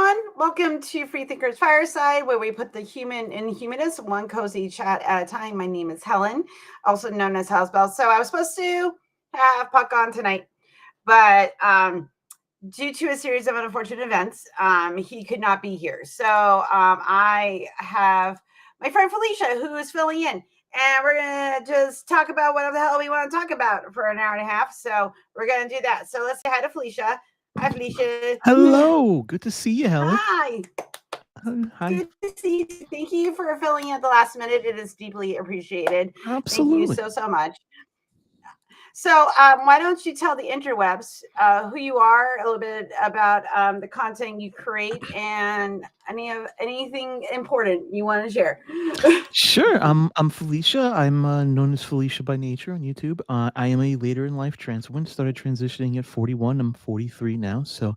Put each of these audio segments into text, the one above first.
everyone. Welcome to FreeThinkers Fireside, where we put the human in humanists, one cozy chat at a time. My name is Helen, also known as Housebell. So I was supposed to have Puck on tonight, but due to a series of unfortunate events, he could not be here. So I have my friend Felicia, who is filling in. And we're going to just talk about whatever the hell we want to talk about for an hour and a half. So we're going to do that. So let's say hi to Felicia. Hi, Felicia. Hello. Good to see you, Helen. Hi. Hi. Good to see you. Thank you for filling in at the last minute. It is deeply appreciated. Absolutely. Thank you so much. So why don't you tell the interwebs who you are, a little bit about the content you create, and anything important you want to share? Sure. I'm Felicia. I'm known as Felicia by nature on YouTube. I am a later in life trans woman. Started transitioning at 41. I'm 43 now. So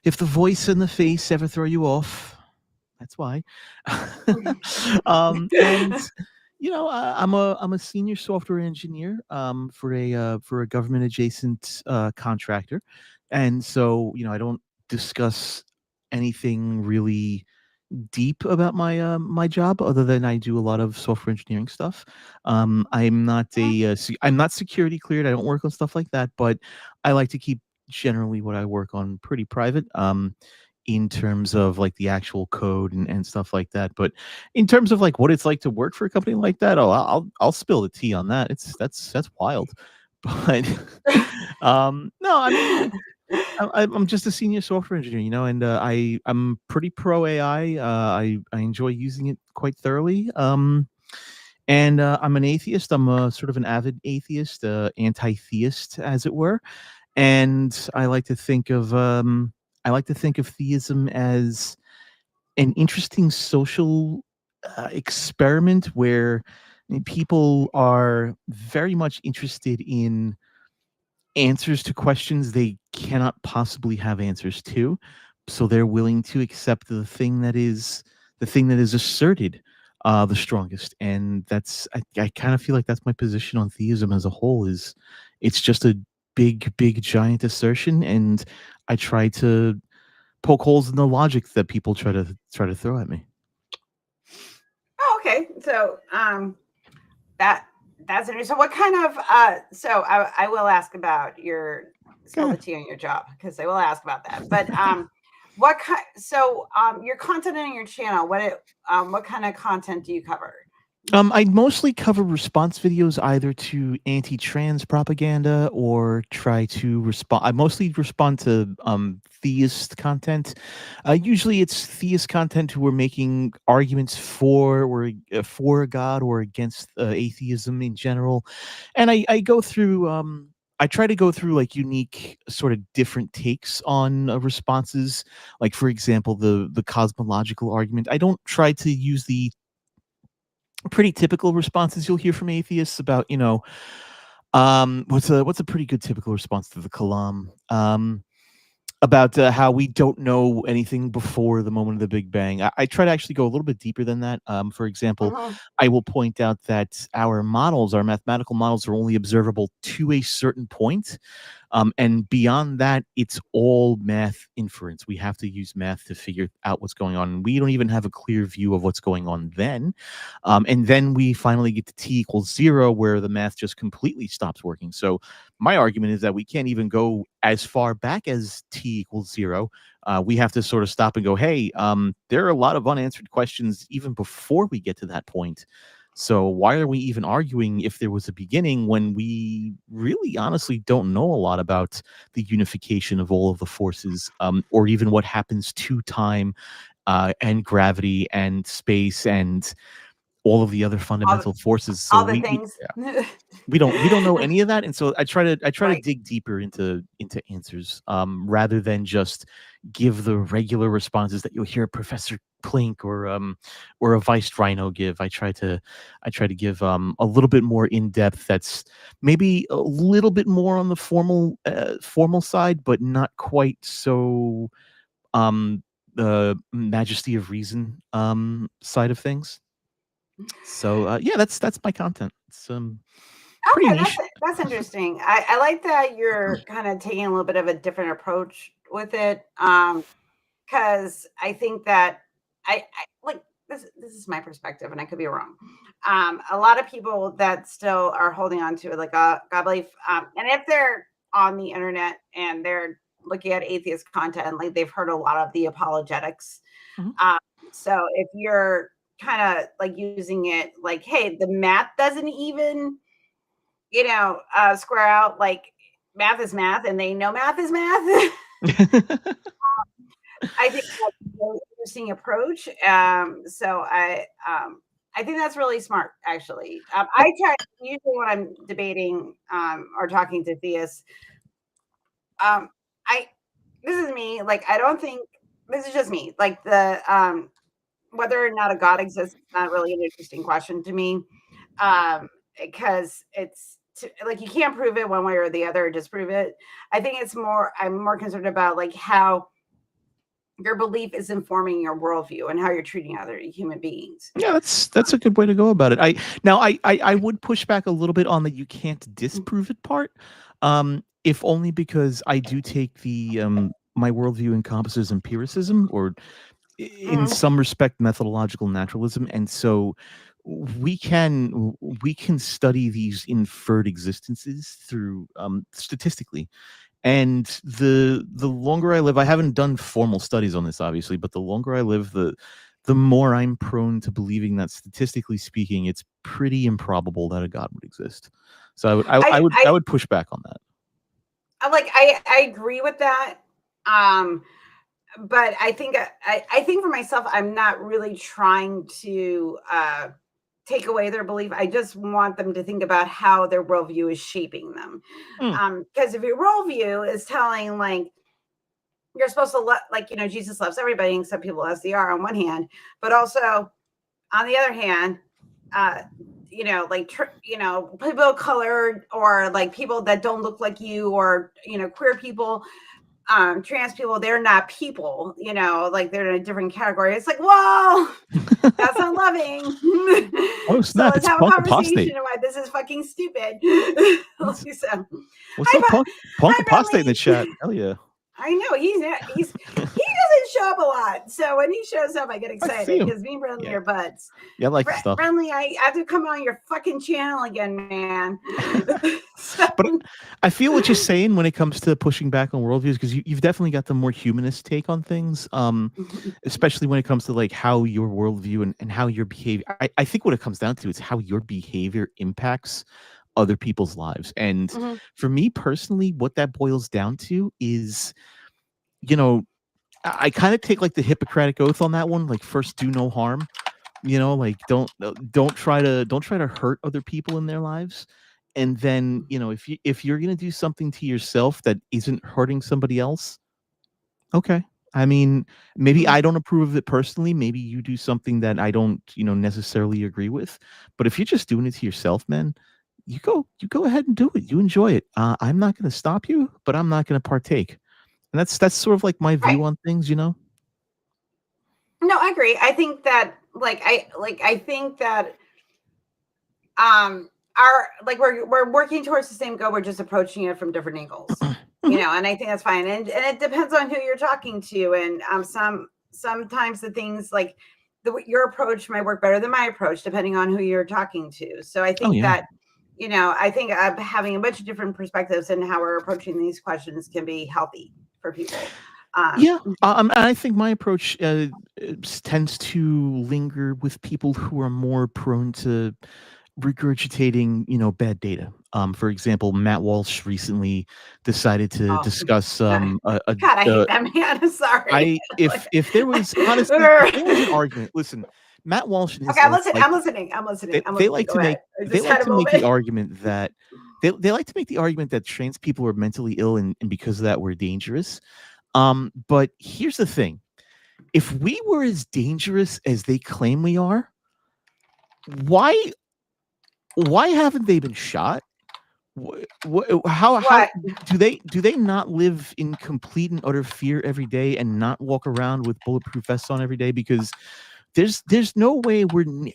if the voice and the face ever throw you off, that's why. And I'm a senior software engineer for a government adjacent contractor, and so I don't discuss anything really deep about my job other than I do a lot of software engineering stuff. I'm not security cleared. I don't work on stuff like that, but I like to keep generally what I work on pretty private. In terms of like the actual code and stuff like that. But in terms of like what it's like to work for a company like that, I'll spill the tea on that. That's wild. But no, I mean I'm just a senior software engineer, and I'm pretty pro AI. I enjoy using it quite thoroughly. And I'm an atheist. I'm a sort of an avid atheist, anti-theist, as it were. And I like to think of theism as an interesting social experiment where people are very much interested in answers to questions they cannot possibly have answers to, so they're willing to accept the thing that is asserted the strongest. And I kind of feel like that's my position on theism as a whole. Is it's just a big giant assertion, and I try to poke holes in the logic that people try to throw at me. Oh, okay. So that's interesting. So what kind of so I will ask about your spill the tea on your job, because I will ask about that. But what kind so your content on your channel, what kind of content do you cover? I mostly cover response videos either to anti-trans propaganda or try to respond. I mostly respond to theist content. Usually, it's theist content who are making arguments for God or against atheism in general, and I go through. I try to go through like unique sort of different takes on responses. Like for example, the cosmological argument. I don't try to use the pretty typical responses you'll hear from atheists about, what's a pretty good typical response to the kalam, about how we don't know anything before the moment of the Big Bang. I try to actually go a little bit deeper than that. For example, Uh-huh. I will point out that our mathematical models, are only observable to a certain point. And beyond that, it's all math inference. We have to use math to figure out what's going on. We don't even have a clear view of what's going on then. And then we finally get to t equals 0, where the math just completely stops working. So my argument is that we can't even go as far back as t equals 0. We have to sort of stop and go, hey, there are a lot of unanswered questions even before we get to that point. So why are we even arguing if there was a beginning when we really honestly don't know a lot about the unification of all of the forces, or even what happens to time and gravity and space and all of the other fundamental forces. So All the things. we don't know any of that, and so I try to Right. dig deeper into answers, rather than just give the regular responses that you'll hear Professor Plink or a Vice Rhino give. I try to give a little bit more in depth. That's maybe a little bit more on the formal side, but not quite so the majesty of reason side of things. So yeah, that's my content. It's pretty Okay, niche. that's interesting. I like that you're kind of taking a little bit of a different approach with it. because I think that I like this is my perspective, and I could be wrong. A lot of people that still are holding on to it, like God belief, and if they're on the internet and they're looking at atheist content, like they've heard a lot of the apologetics. Mhm. Um, so if you're kind of like using it like, hey, the math doesn't even, square out, like math is math and they know math is math. I think that's a really interesting approach. I think that's really smart, actually. I try usually when I'm debating or talking to theists. I This is me. Like I don't think this is just me. Like the whether or not a God exists is not really an interesting question to me, because like you can't prove it one way or the other or disprove it. I think I'm more concerned about like how your belief is informing your worldview and how you're treating other human beings. Yeah, that's a good way to go about it. I would push back a little bit on the you can't disprove it part, if only because I do take the my worldview encompasses empiricism, or in Mhm. some respect methodological naturalism, and so we can study these inferred existences through statistically. And the longer I live, I haven't done formal studies on this, obviously, but the longer I live, the more I'm prone to believing that, statistically speaking, it's pretty improbable that a God would exist. So I I would push back on that. I agree with that. Um, but I think for myself, I'm not really trying to take away their belief. I just want them to think about how their worldview is shaping them. Mm. Because if your worldview is telling like you're supposed to like Jesus loves everybody except people as they are on one hand, but also on the other hand, uh, people of color or like people that don't look like you or queer people, trans people, they're not people, like they're in a different category. It's like, whoa, that's unloving. Oh So snap! let's It's have a punk conversation apostate. why this is fucking stupid. What's, So, what's up, hi, punk hi, apostate in the Bradley. chat? Hell yeah! I know he doesn't show up a lot. So when he shows up, I get I see excited him. because me and Bradley Yeah, are buds. yeah, I like the stuff. Bradley, I have to come on your fucking channel again, man. So, But I feel what you're saying when it comes to pushing back on worldviews, because you've definitely got the more humanist take on things, especially when it comes to like how your worldview and how your behavior. I think what it comes down to is how your behavior impacts other people's lives. And mhm. for me personally, what that boils down to is, you know, I kind of take like the Hippocratic oath on that one. Like, first, do no harm. Like don't try to hurt other people in their lives. And then, if you're gonna do something to yourself that isn't hurting somebody else, okay. I mean, maybe Mhm. I don't approve of it personally. Maybe you do something that I don't, necessarily agree with. But if you're just doing it to yourself, man, you go ahead and do it. You enjoy it. I'm not gonna stop you, but I'm not gonna partake. And that's sort of like my Right. view on things. No, I agree. I think that I think that our like we're working towards the same goal. We're just approaching it from different angles. Mhm. And I think that's fine. And it depends on who you're talking to. And sometimes the things like your approach might work better than my approach, depending on who you're talking to. So I Oh think yeah. that I think having a bunch of different perspectives and how we're approaching these questions can be healthy for people. Yeah, I think my approach tends to linger with people who are more prone to regurgitating, bad data. For example, Matt Walsh recently decided to Oh, discuss God, God, I hate that man. I'm sorry. I if there was honestly if there was an argument, listen, Matt Walsh and his Okay, ilk, like I'm listening. they, I'm they listening. like Go to ahead. make I they just like had a to make the moment. argument that they like to make the argument that trans people are mentally ill, and because of that we're dangerous. But here's the thing. If we were as dangerous as they claim we are, why haven't they been shot? How What? do they not live in complete and utter fear every day and not walk around with bulletproof vests on every day? Because there's no way we're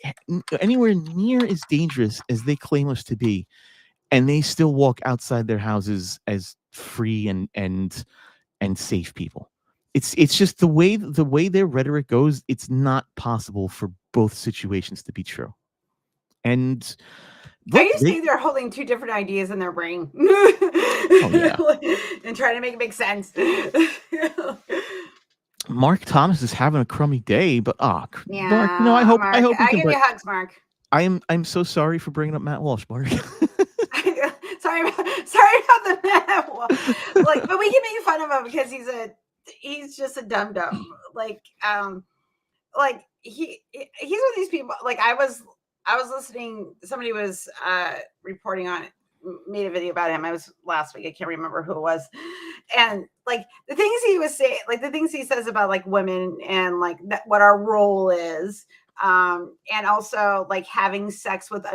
anywhere near as dangerous as they claim us to be, and they still walk outside their houses as free and safe people. it's just the way their rhetoric goes. It's not possible for both situations to be true. And Are look, you saying they're holding two different ideas in their brain? oh yeah, and trying to make it make sense. Mark Thomas is having a crummy day, but Yeah, Mark, I hope Mark, I hope he I can. give you hugs, Mark. I'm so sorry for bringing up Matt Walsh, Mark. sorry about the like, but we can make fun of him because he's just a dum dum. Like he's one of these people. Like I was listening. Somebody was reporting on it, made a video about him. I was last week. I can't remember who it was, and like the things he was saying, like the things he says about like women and like what our role is. And also like having sex with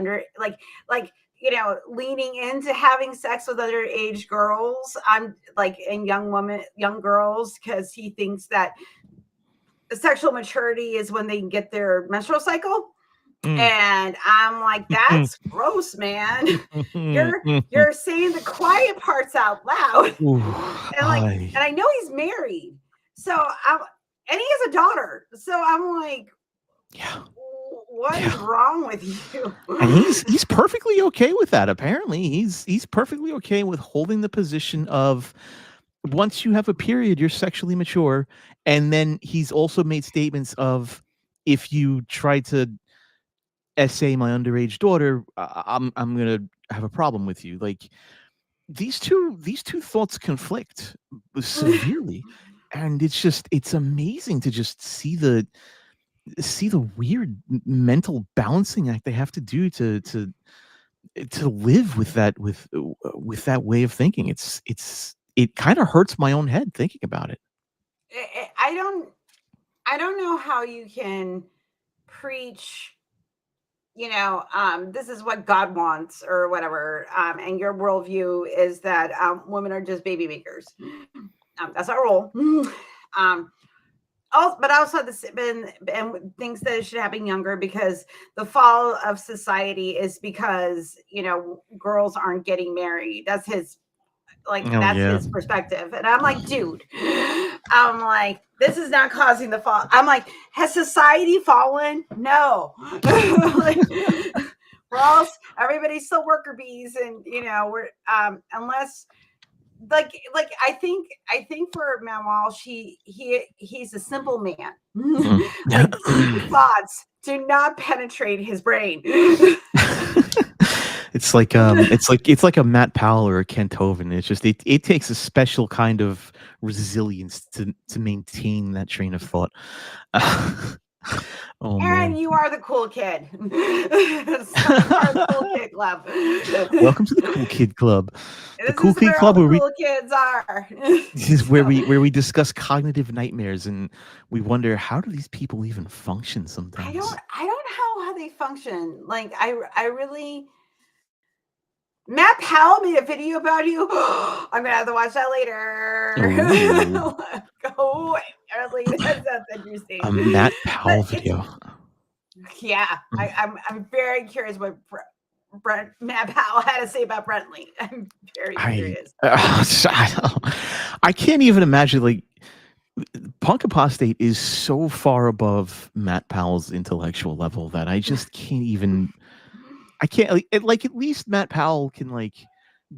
leaning into having sex with underage girls, and young girls, because he thinks that sexual maturity is when they get their menstrual cycle. And I'm like, that's gross, man. You're saying the quiet parts out loud. And I know he's married. And he has a daughter. So I'm like, yeah. What is wrong with you? And he's perfectly okay with that. Apparently, he's perfectly okay with holding the position of once you have a period, you're sexually mature. And then he's also made statements of if you try to essay my underage daughter, I'm gonna have a problem with you. Like these two thoughts conflict severely, and it's amazing to just see the weird mental balancing act they have to do to live with that way of thinking. It kind of hurts my own head thinking about it. I don't know how you can preach, this is what God wants or whatever, and your worldview is that women are just baby makers. That's our role. But also and thinks that it should happen younger because the fall of society is because girls aren't getting married. That's his his perspective. And I'm like, dude, I'm like, this is not causing the fall. I'm like, has society fallen? No. Everybody's still worker bees, and we're unless I think for Matt Walsh, he's a simple man. Deep thoughts do not penetrate his brain. It's like a Matt Powell or a Kent Hovind. It's just it takes a special kind of resilience to maintain that train of thought. Oh, Aaron, man. You are the cool kid. You are the cool kid club. Welcome to the cool kid club. The cool kid club where cool kids are. This is where we discuss cognitive nightmares and we wonder, how do these people even function sometimes? I don't know how they function. Like I really. Matt Powell made a video about you. I'm gonna have to watch that later. Go early. That sounds interesting. A Matt Powell video. Yeah, I'm very curious what Matt Powell had to say about Brentley. I'm very curious. I can't even imagine. Like, Punk Apostate is so far above Matt Powell's intellectual level that I just can't even. I can't at least Matt Powell can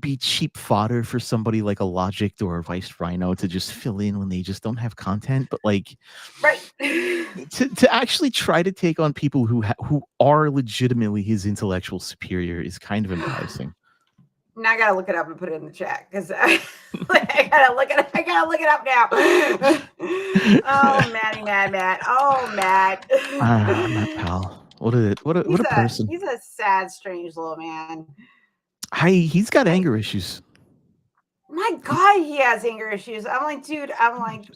be cheap fodder for somebody like a Logic or a Vice Rhino to just fill in when they just don't have content. But right, to actually try to take on people who are legitimately his intellectual superior is kind of embarrassing. Now I gotta look it up and put it in the chat because I gotta look it up now. Oh, Matt. Oh, Matt. Matt Powell. What a person. He's a sad, strange little man. He's got anger issues. My God, he has anger issues. I'm like, dude,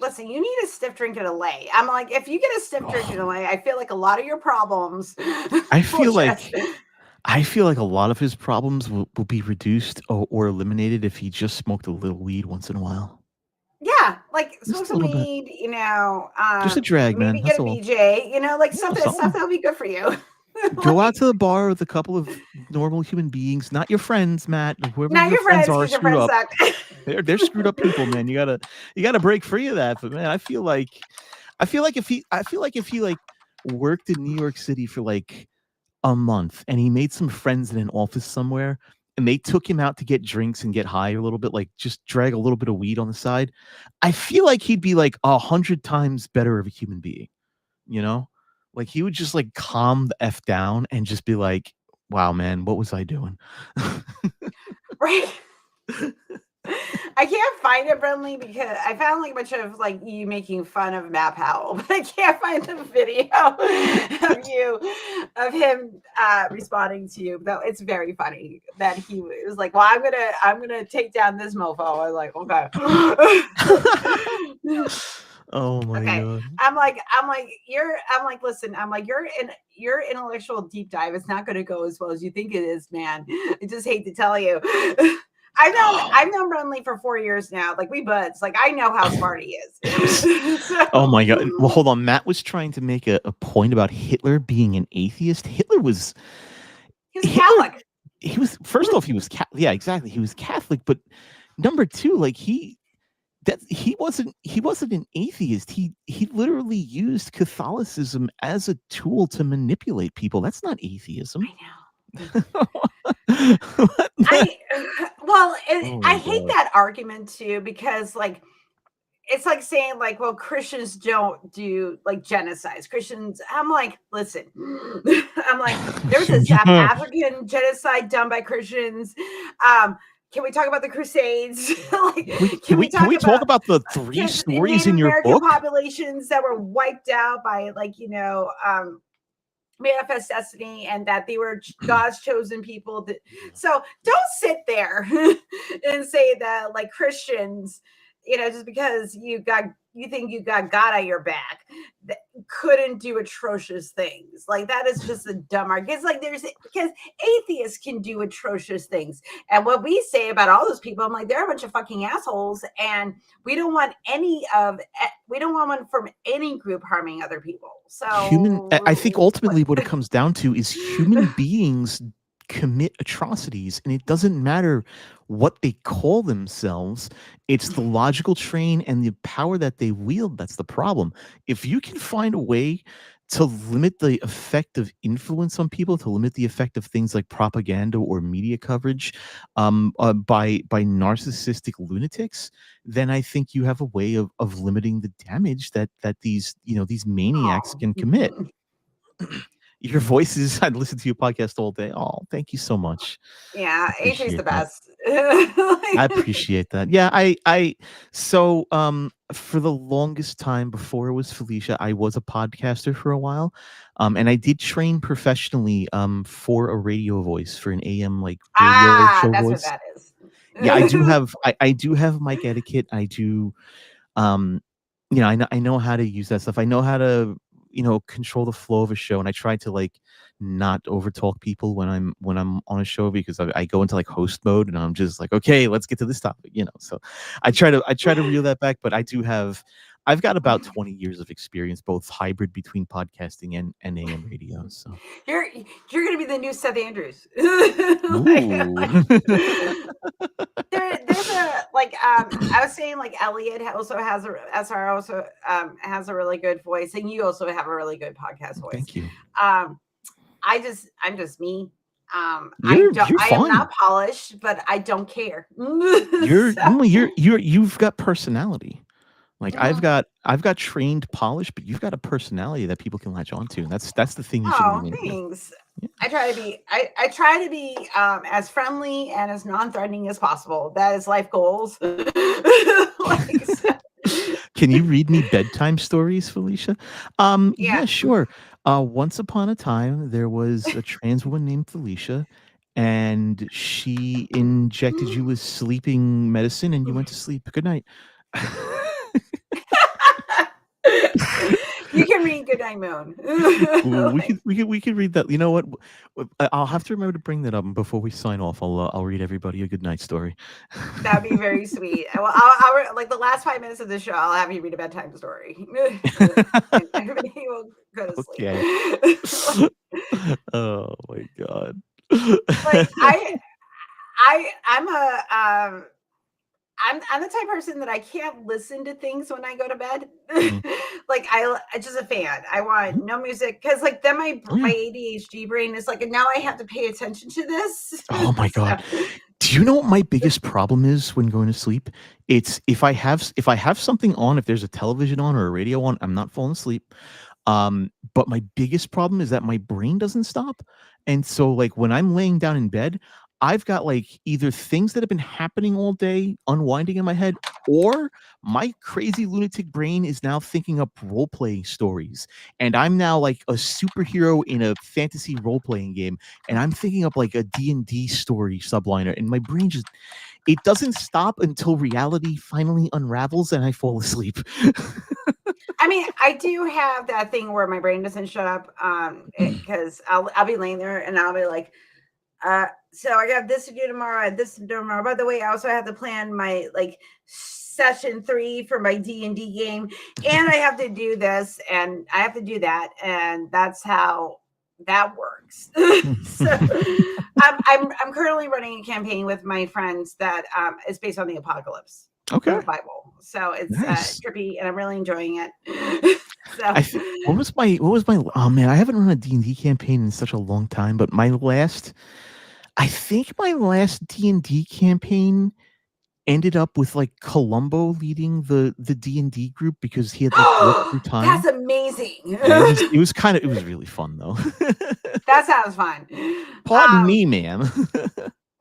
listen, you need a stiff drink in LA. I'm like, if you get a stiff drink in LA, I feel like a lot of your problems. I feel like a lot of his problems will be reduced or eliminated if he just smoked a little weed once in a while. Yeah, smoke some weed, just a drag, maybe man. Get a BJ, stuff that'll be good for you. Go out to the bar with a couple of normal human beings, not your friends, Matt. Whoever Not your your friends friends, are because your screwed friends up. suck. They're screwed up people, man. You gotta break free of that. But man, I feel like if he like worked in New York City for like a month and he made some friends in an office somewhere and they took him out to get drinks and get high a little bit, like just drag a little bit of weed on the side, I feel like he'd be like 100 times better of a human being, you know? Like he would just like calm the F down and just be like, wow, man, what was I doing? Right. I can't find it, Brenly, because I found like a bunch of like you making fun of Matt Powell, but I can't find the video of him responding to you. Though it's very funny that he was like, "Well, I'm gonna take down this mofo." I was like, "Okay." Oh my Okay. god. I'm like, listen, I'm like, your intellectual deep dive is not gonna go as well as you think it is, man. I just hate to tell you. I've known Brunley for 4 years now. Like we buds. Like I know how smart he is. Oh my god. Well, hold on. Matt was trying to make a point about Hitler being an atheist. He was Hitler, Catholic. he was, first off, he was yeah, exactly. He was Catholic, but number two, like he wasn't an atheist. He literally used Catholicism as a tool to manipulate people. That's not atheism. I know. I hate that argument too, because like it's like saying like, well, Christians don't do like genocides. Christians, I'm like, listen, I'm like, there was a South African genocide done by Christians. Can we talk about the Crusades? Can we talk about the three stories in your American book? Populations that were wiped out by manifest destiny, and that they were God's chosen people. So don't sit there and say that like Christians, just because you think you got God at your back, that couldn't do atrocious things. Like that is just a dumb argument. It's like because atheists can do atrocious things. And what we say about all those people, I'm like, they're a bunch of fucking assholes, and we don't want one from any group harming other people. So I think ultimately what it comes down to is human beings commit atrocities, and it doesn't matter what they call themselves. It's the logical train and the power that they wield that's the problem. If you can find a way to limit the effect of influence on people, to limit the effect of things like propaganda or media coverage by narcissistic lunatics, then I think you have a way of limiting the damage that these maniacs can commit. Your voices, I'd listen to your podcast all day. Oh, thank you so much. Yeah, AJ's the best. I appreciate that. Yeah, so for the longest time before it was Felicia, I was a podcaster for a while. And I did train professionally for a radio voice, for an AM like radio show that's voice. what that is. Yeah, I do have mic etiquette. I do I know how to use that stuff. I know how to control the flow of a show, and I try to like not overtalk people when I'm on a show, because I go into like host mode and I'm just like, okay, let's get to this topic, so I try to reel that back. But I've got about 20 years of experience, both hybrid between podcasting and AM radio. So you're gonna be the new Seth Andrews. There's a I was saying, like Elliot also has has a really good voice, and you also have a really good podcast voice. Thank you. I'm just me. I am not polished, but I don't care. You've got personality. Like yeah. I've got trained polish, but you've got a personality that people can latch onto, and that's the thing you should lean into. Thanks. Yeah. I try to be as friendly and as non-threatening as possible. That is life goals. Can you read me bedtime stories, Felicia? Yeah, sure. Once upon a time, there was a trans woman named Felicia, and she injected you with sleeping medicine, and you went to sleep. Good night. You can read Goodnight Moon. we could read that. You know what? I'll have to remember to bring that up before we sign off. I'll read everybody a good night story. That'd be very sweet. Well, I'll like the last 5 minutes of the show, I'll have you read a bedtime story. Everybody will go to sleep. Okay. like I'm a I'm the type of person that I can't listen to things when I go to bed. Mhm. Like I just a fan. I want Mhm. no music because like then my Oh yeah. ADHD brain is like, and now I have to pay attention to this. Oh my So, god. Do you know what my biggest problem is when going to sleep? It's if I have something on, if there's a television on or a radio on, I'm not falling asleep. But my biggest problem is that my brain doesn't stop. And so like when I'm laying down in bed, I've got like either things that have been happening all day unwinding in my head, or my crazy lunatic brain is now thinking up role playing stories. And I'm now like a superhero in a fantasy role playing game. And I'm thinking up like a D&D story subliner. And my brain just, it doesn't stop until reality finally unravels and I fall asleep. I mean, I do have that thing where my brain doesn't shut up because I'll be laying there and I'll be like, so I got this to do tomorrow. I have this to do tomorrow. By the way, I also have to plan my like session 3 for my D&D game, and I have to do this and I have to do that, and that's how that works. So I'm currently running a campaign with my friends that is based on the apocalypse from Okay. the Bible. So it's Nice. trippy, and I'm really enjoying it. So What was my oh man, I haven't run a D&D campaign in such a long time, but I think my last D&D campaign ended up with like Columbo leading the D&D group because he had like worked through that's time. amazing. Yeah, it was really fun though. That sounds fun. Pardon me, ma'am.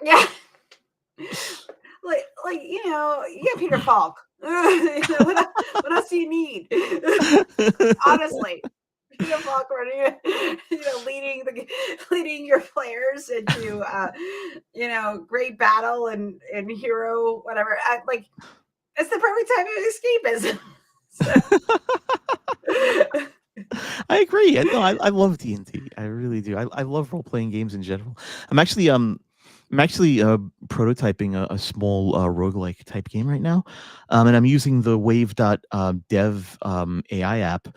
Yeah, like you got Peter Falk. What else do you need? Honestly, Peter Falk running, leading your players into great battle and hero whatever. Like it's the perfect time of escapism. So. I agree. No, I love D&D. I really do. I love role playing games in general. I'm actually prototyping a small roguelike type game right now, and I'm using the Wave.dev AI app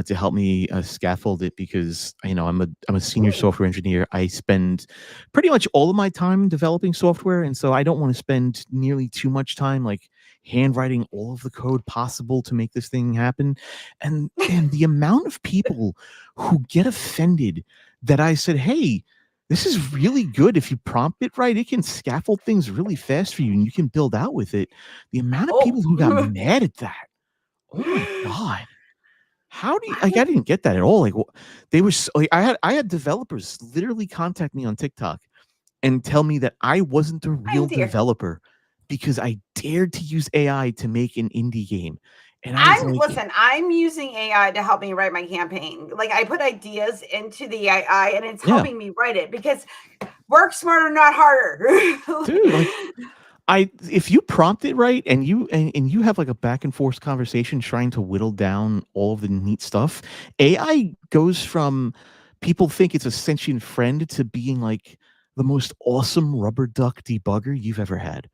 to help me scaffold it because I'm a senior Ooh. software engineer. I spend pretty much all of my time developing software, and so I don't want to spend nearly too much time like handwriting all of the code possible to make this thing happen. And the amount of people who get offended that I said, "Hey, this is really good. If you prompt it right, it can scaffold things really fast for you and you can build out with it." The amount of people who got Oh. mad at that. Oh my god. How do you I like I would didn't get that at all. Like they were like I had developers literally contact me on TikTok and tell me that I wasn't a Oh real dear. developer because I dared to use AI to make an indie game. And I was like, I'm using AI to help me write my campaign. Like I put ideas into the AI and it's yeah, helping me write it because work smarter, not harder. dude, like if you prompt it right and you have like a back and forth conversation trying to whittle down all of the neat stuff, AI goes from people think it's a sentient friend to being like the most awesome rubber duck debugger you've ever had.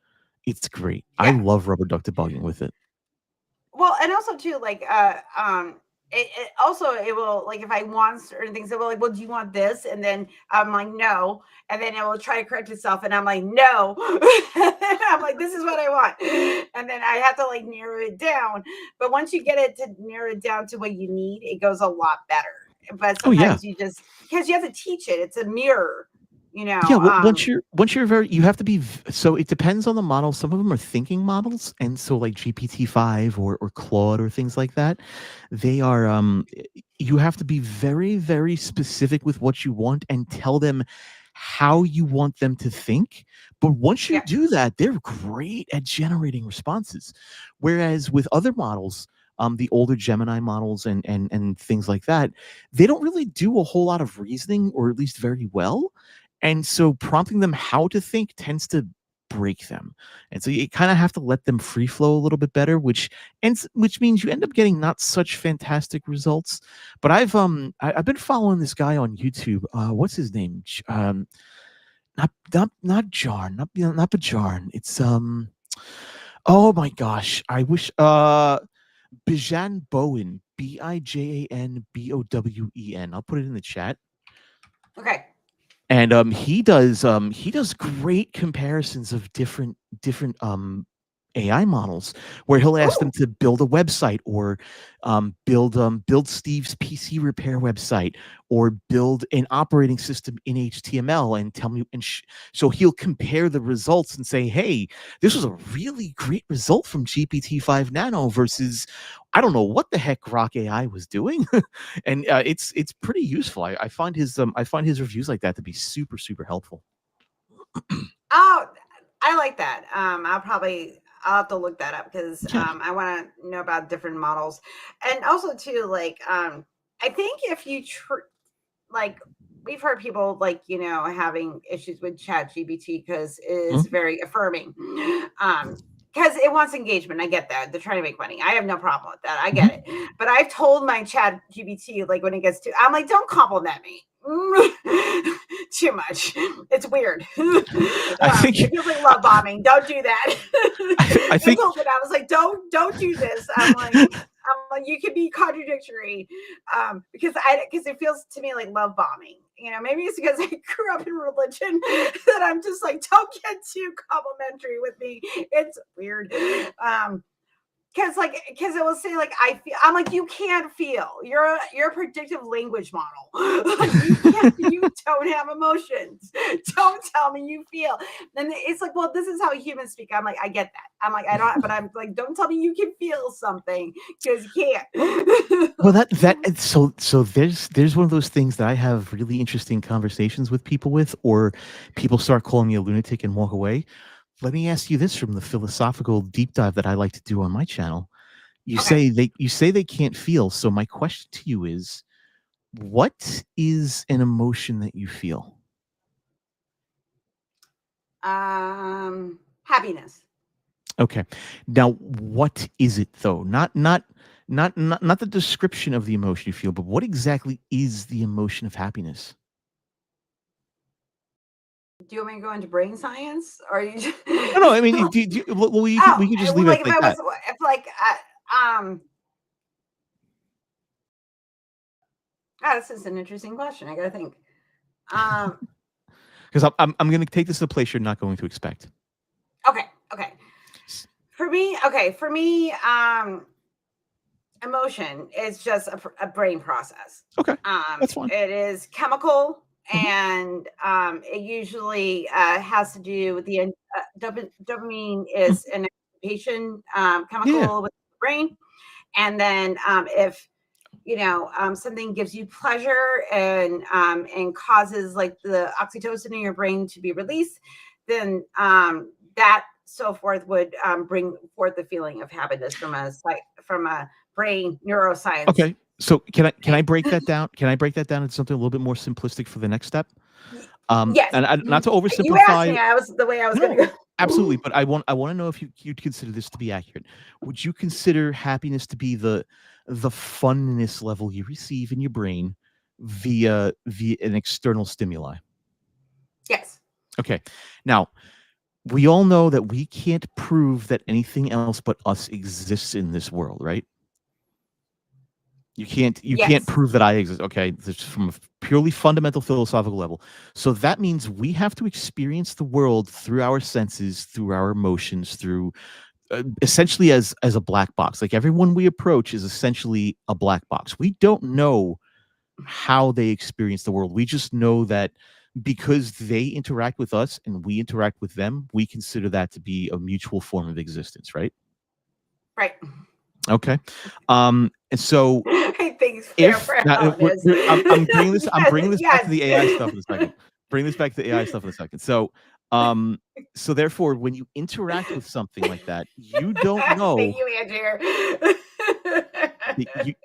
It's great. I Yeah. love rubber duck debugging with it. Well, and also too, like it also it will like if I want certain things, it will like, well, do you want this? And then I'm like, no, and then it will try to correct itself, and I'm like, no. I'm like, this is what I want, and then I have to like narrow it down. But once you get it to narrow it down to what you need, it goes a lot better. But Oh yeah. sometimes you just because you have to teach it, it's a mirror, you Yeah, know. once you're very you have to be so it depends on the model. Some of them are thinking models, and so like GPT-5 or Claude or things like that, they are you have to be very very specific with what you want and tell them how you want them to think. But once you Yeah, do that, they're great at generating responses. Whereas with other models, the older Gemini models and things like that, they don't really do a whole lot of reasoning, or at least very well. And so prompting them how to think tends to break them. And so you kind of have to let them free flow a little bit better, which means you end up getting not such fantastic results. But I've been following this guy on YouTube. What's his name? Not Jarn, not Bajarn. It's oh my gosh. I wish Bijan Bowen, Bijanbowen. I'll put it in the chat. okay. And he does great comparisons of different AI models where he'll ask them Ooh. to build a website or build Steve's PC repair website or build an operating system in HTML and tell me so he'll compare the results and say, hey, this was a really great result from GPT-5 Nano versus I don't know what the heck Grok AI was doing. And it's pretty useful. I find his reviews like that to be super helpful. Oh, I like that. I'll have to look that up because Yeah. I want to know about different models, and also too, like I think if you like we've heard people like having issues with Chat GPT because it is Mhm. very affirming. Because it wants engagement. I get that. They're trying to make money. I have no problem with that. I get Mhm. it. But I've told my Chat GPT, like when it gets to, I'm like, don't compliment me. Too much. It's weird. I think It feels like love bombing. Don't do that. I I think told it, I was like, don't do this. I'm like, you can be contradictory, because it feels to me like love bombing. Maybe it's because I grew up in religion that I'm just like, don't get too complimentary with me. It's weird. Because it will say like I feel. I'm like, you can't feel. You're a predictive language model. Like you don't have emotions. Don't tell me you feel. And it's like, well, this is how humans speak. I'm like, I get that. I'm like, I don't, but I'm like, don't tell me you can feel something because you can't. well that so there's one of those things that I have really interesting conversations with people with, or people start calling me a lunatic and walk away. Let me ask you this from the philosophical deep dive that I like to do on my channel. Okay. You say they can't feel. So my question to you is, what is an emotion that you feel? Happiness. Okay. Now, what is it though? Not the description of the emotion you feel, but what exactly is the emotion of happiness? Do you want me to go into brain science, or you? Just, No, no. I mean, well, we can just well, leave it like if like I was, that. if like, this is an interesting question. I gotta think. Um, Because I'm going to take this to a place you're not going to expect. okay, okay. For me, emotion is just a brain process. Okay, that's fine. It is chemical, Mhm. and it usually has to do with dopamine Mhm. is an anticipation Yeah. chemical with the brain, and then if something gives you pleasure and causes like the oxytocin in your brain to be released, then that so forth would bring forth the feeling of happiness from a brain neuroscience. Okay. So can I Thing. break that down? Can I break that down into something a little bit more simplistic for the next step? Yes, And not to you asked oversimplify. me. I was the way I was going No, to absolutely. go. But I want to know if you'd consider this to be accurate. Would you consider happiness to be the funness level you receive in your brain via an external stimuli? Yes, Okay. Now, we all know that we can't prove that anything else but us exists in this world, right? You can't yes, prove that I exist. Okay, this is from a purely fundamental philosophical level. So that means we have to experience the world through our senses, through our emotions, through essentially as a black box. Like everyone we approach is essentially a black box. We don't know how they experience the world. We just know that because they interact with us and we interact with them, we consider that to be a mutual form of existence, right? right. Okay. And so I think fair if for now Helen is. I'm bringing this back to Yes. the AI stuff in a second. Bring this back to the AI stuff in a second. Um, so therefore, when you interact with something like that, you don't Thank know you, Andrew. that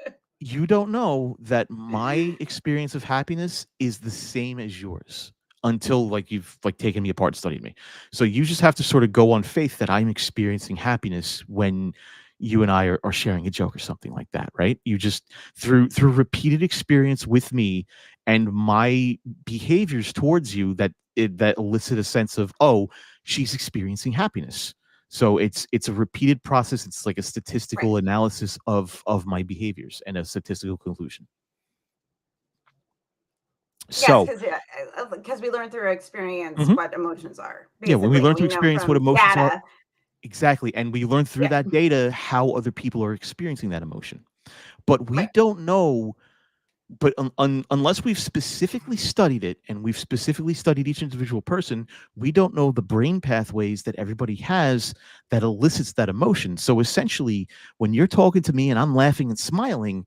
you don't know that my experience of happiness is the same as yours until like you've like taken me apart and studied me. So you just have to sort of go on faith that I'm experiencing happiness when you and I are sharing a joke or something like that, right? You just through repeated experience with me and my behaviors towards you that elicit a sense of, oh, she's experiencing happiness. So it's a repeated process. It's like a Right. statistical analysis of my behaviors and a statistical conclusion. So because we learn through experience mhm, what emotions are. yeah, when we Basically, learn to we know experience what from emotions are, data. exactly, and we learn through Yeah, that data how other people are experiencing that emotion. But we right, don't know, but unless we've specifically studied it and we've specifically studied each individual person, we don't know the brain pathways that everybody has that elicits that emotion. So essentially, when you're talking to me and I'm laughing and smiling,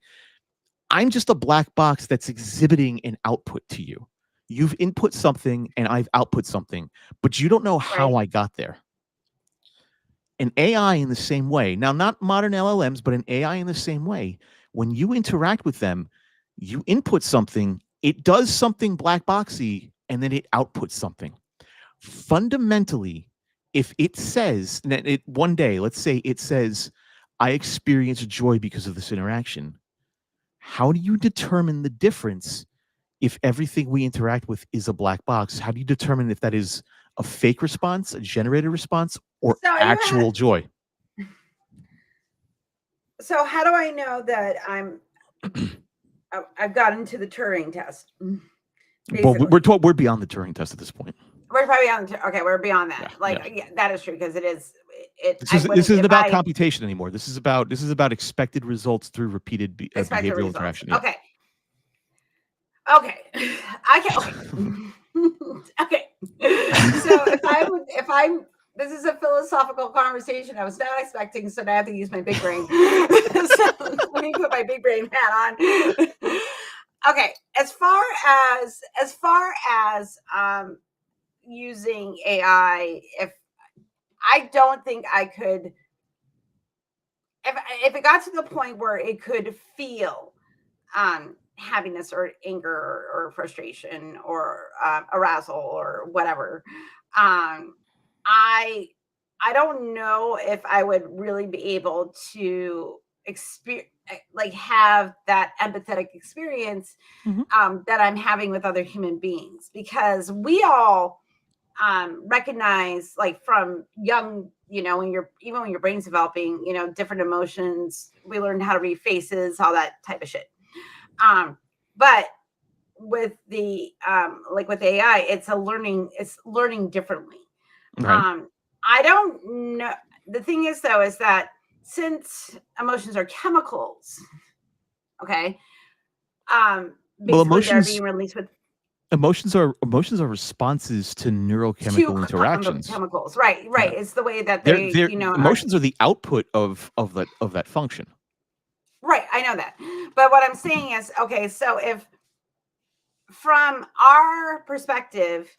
I'm just a black box that's exhibiting an output to you. You've input something and I've output something, but you don't know how right. I got there. An AI in the same way. Now, not modern LLMs, but an AI in the same way. When you interact with them, you input something, it does something black boxy, and then it outputs something. Fundamentally, if it says that one day, let's say it says, I experience joy because of this interaction. How do you determine the difference if everything we interact with is a black box? How do you determine if that is a fake response, a generated response, or So you actual joy? so how do I know that I've gotten to the Turing test? Well, Basically, we're beyond the Turing test at this point. we're probably on. Okay, we're beyond Yeah, that. yeah. Like, yeah, that is true because it is. It. This I is this wouldn't isn't if about I computation anymore. This is about expected results through repeated expected behavioral results. interaction. Yeah. Okay. Okay. I can. Okay. Okay. So if I'm, this is a philosophical conversation I was not expecting, so now I have to use my big brain. So let me put my big brain hat on. Okay. As far as using AI, if I don't think I could, if it got to the point where it could feel happiness or anger or frustration or arousal or whatever, um, I I don't know if I would really be able to experience, like, have that empathetic experience Mhm. that I'm having with other human beings, because we all recognize, like, from young, when you're, even when your brain's developing, different emotions. We learn how to read faces, all that type of shit. But with the like with AI, it's learning differently. Right. um I don't know. The thing is, though, is that since emotions are chemicals, okay, Well, basically they're being released with emotions are responses to two neurochemical interactions. chemicals. Right, Yeah. right. It's the way that they, They're are. emotions are the output of that function. Right, I know that. But what I'm saying is, okay, so if from our perspective,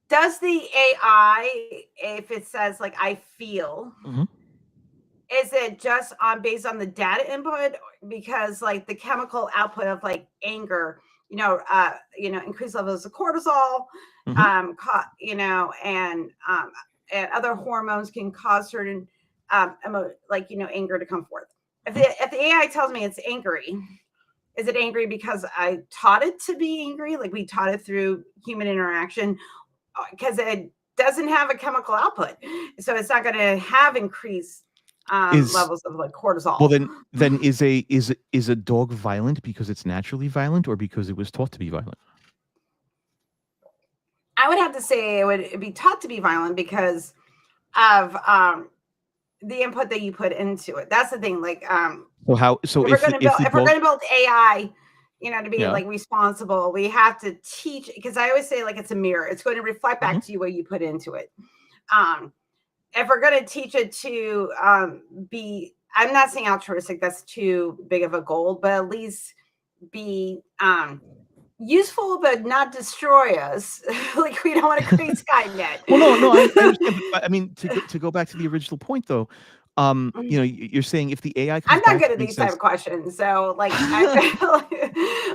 does the AI, if it says, like, I feel, Mhm. is it just on based on the data input? Because, like, the chemical output of, like, anger, increased levels of cortisol, Mhm. and other hormones can cause certain like, anger to come forth. If Mhm. the AI tells me it's angry, is it angry because I taught it to be angry? Like, we taught it through human interaction, because it doesn't have a chemical output, so it's not going to have increased Is levels of, like, Well, cortisol. then is a dog violent because it's naturally violent or because it was taught to be violent? I would have to say it would be taught to be violent because of the input that you put into it. That's the thing. Like, So if the if we're dog, gonna build AI, to be, yeah. like, responsible, we have to teach, because I always say, like, it's a mirror. It's going to reflect Mhm. back to you what you put into it. Um, if we're going to teach it to be, I'm not saying altruistic, that's too big of a goal, but at least be useful but not destroy us. Like, we don't want to create Skynet. Well, no, I understand, but I mean, to go back to the original point though, you're saying if the AI comes I'm not back to good at you and these type says, of questions. So, like,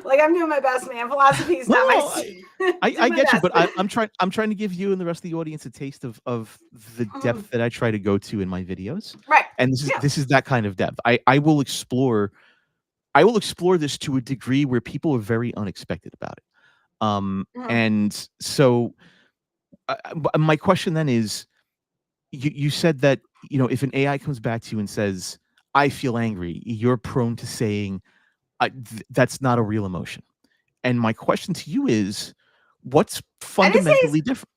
like, I'm doing my best, man. Philosophy is no, not my no, I'm doing I my get you, best. but I'm trying to give you and the rest of the audience a taste of the Mhm. depth that I try to go to in my videos, Right. and this is Yeah. this is that kind of depth. I will explore this to a degree where people are very unexpected about it. Mhm. And so my question then is, you said that, if an AI comes back to you and says, I feel angry, you're prone to saying, that's not a real emotion. And my question to you is, what's I didn't say fundamentally different?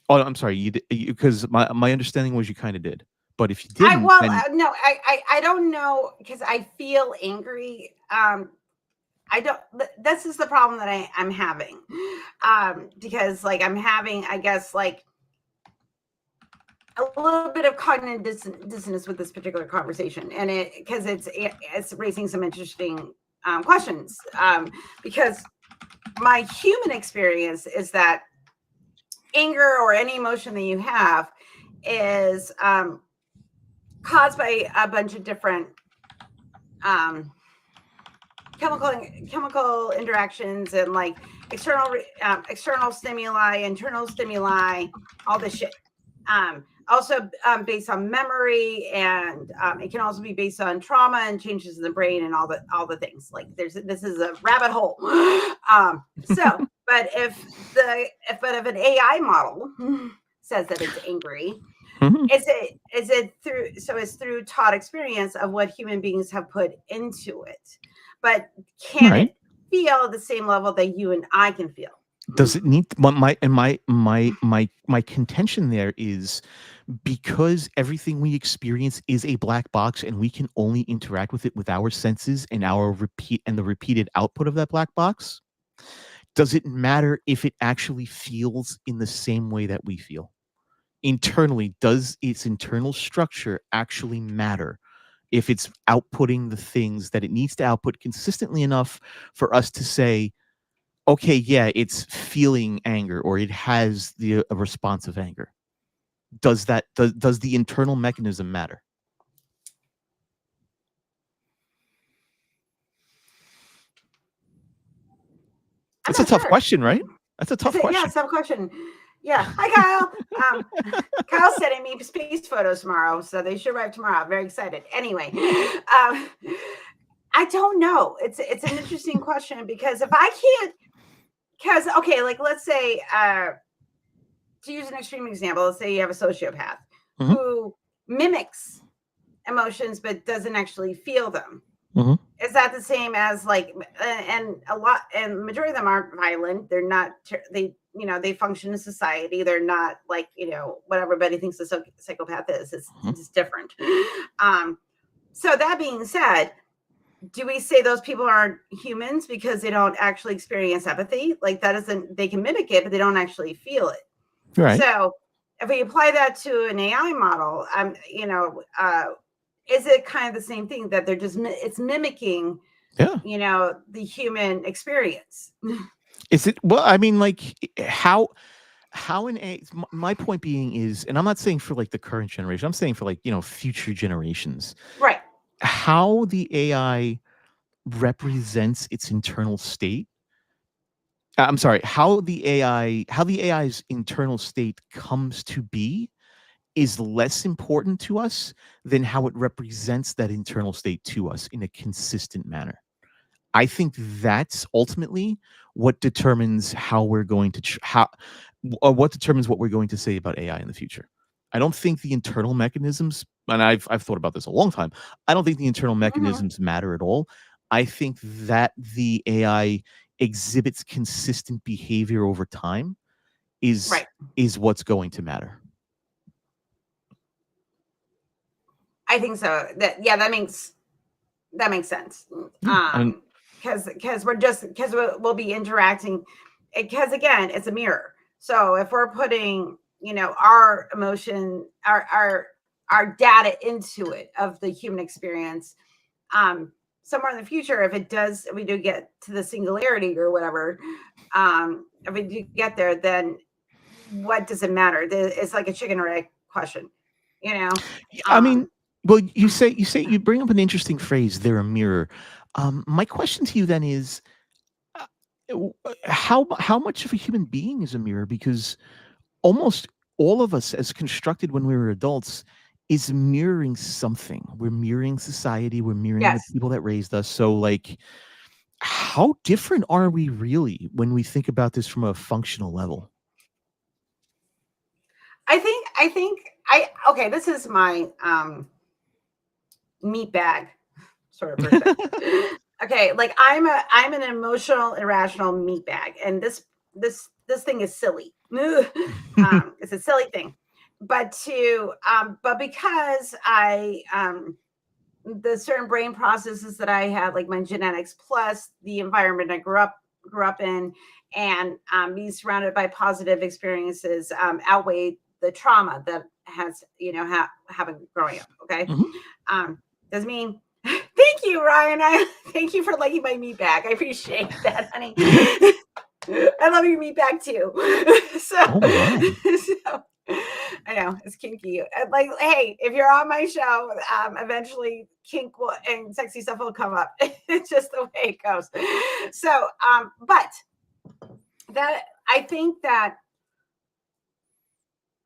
Oh, I'm sorry, because my understanding was you kind of did, but if you didn't, then no, I don't know because I feel angry. I don't. This is the problem that I'm having, because like I'm having, I guess, like a little bit of cognitive dissonance with this particular conversation, and because it's raising some interesting questions. Because my human experience is that anger or any emotion that you have is caused by a bunch of different chemical interactions and like external stimuli, internal stimuli, all this shit. Also based on memory, and it can also be based on trauma and changes in the brain and all the things. Like this is a rabbit hole. But if an AI model says that it's angry, it's through taught experience of what human beings have put into it, but can it feel the same level that you and I can feel? Does it need my contention there is, because everything we experience is a black box and we can only interact with it with our senses and the repeated output of that black box, does it matter if it actually feels in the same way that we feel? Internally, does its internal structure actually matter if it's outputting the things that it needs to output consistently enough for us to say, okay, yeah, it's feeling anger, or it has a response of anger? Does the internal mechanism matter? That's a tough question, right? That's a tough question. Yeah, tough question. Yeah. Hi, Kyle. Kyle's sending me space photos tomorrow, so they should arrive tomorrow. I'm very excited. Anyway, I don't know. It's an interesting question, because if I can't, because okay, like let's say, to use an extreme example, let's say you have a sociopath who mimics emotions but doesn't actually feel them. Is that the same as like, and majority of them aren't violent. They're not, they function in society. They're not like, what everybody thinks a psychopath is. It's just different. So that being said, do we say those people aren't humans because they don't actually experience empathy? Like they can mimic it, but they don't actually feel it. Right. So if we apply that to an AI model, is it kind of the same thing, that they're just it's mimicking the human experience? Is it? Well, I mean, like how my point being is, and I'm not saying for like the current generation, I'm saying for like, future generations, right? How the AI represents its internal state. I'm sorry, how the AI's internal state comes to be is less important to us than how it represents that internal state to us in a consistent manner. I think that's ultimately what determines how we're going to what determines what we're going to say about AI in the future. I don't think the internal mechanisms, and I've thought about this a long time, I don't think the internal mechanisms matter at all. I think that the AI exhibits consistent behavior over time is what's going to matter. I think so. That makes sense. Because we'll be interacting, because again, it's a mirror. So if we're putting, our emotion, our data into it of the human experience, somewhere in the future, if we do get to the singularity or whatever, if we do get there, then what does it matter? It's like a chicken or egg question, I mean, well, you bring up an interesting phrase. They're a mirror. My question to you then is, how much of a human being is a mirror? Because almost all of us, as constructed when we were adults, is mirroring something. We're mirroring society. We're mirroring the people that raised us. So, like, how different are we really when we think about this from a functional level? Okay, this is my meat bag sort of person. okay, like I'm an emotional, irrational meat bag, and this thing is silly. It's a silly thing, but because the certain brain processes that I had, like my genetics plus the environment I grew up in, and being surrounded by positive experiences outweigh the trauma that has happened growing up. Okay, Mhm. doesn't mean. Thank you, Ryan. I thank you for liking my meat bag. I appreciate that, honey. I love your meat bag too. Oh my. So I know it's kinky. Like, hey, if you're on my show, eventually kink will and sexy stuff will come up. It's just the way it goes. So, but that I think that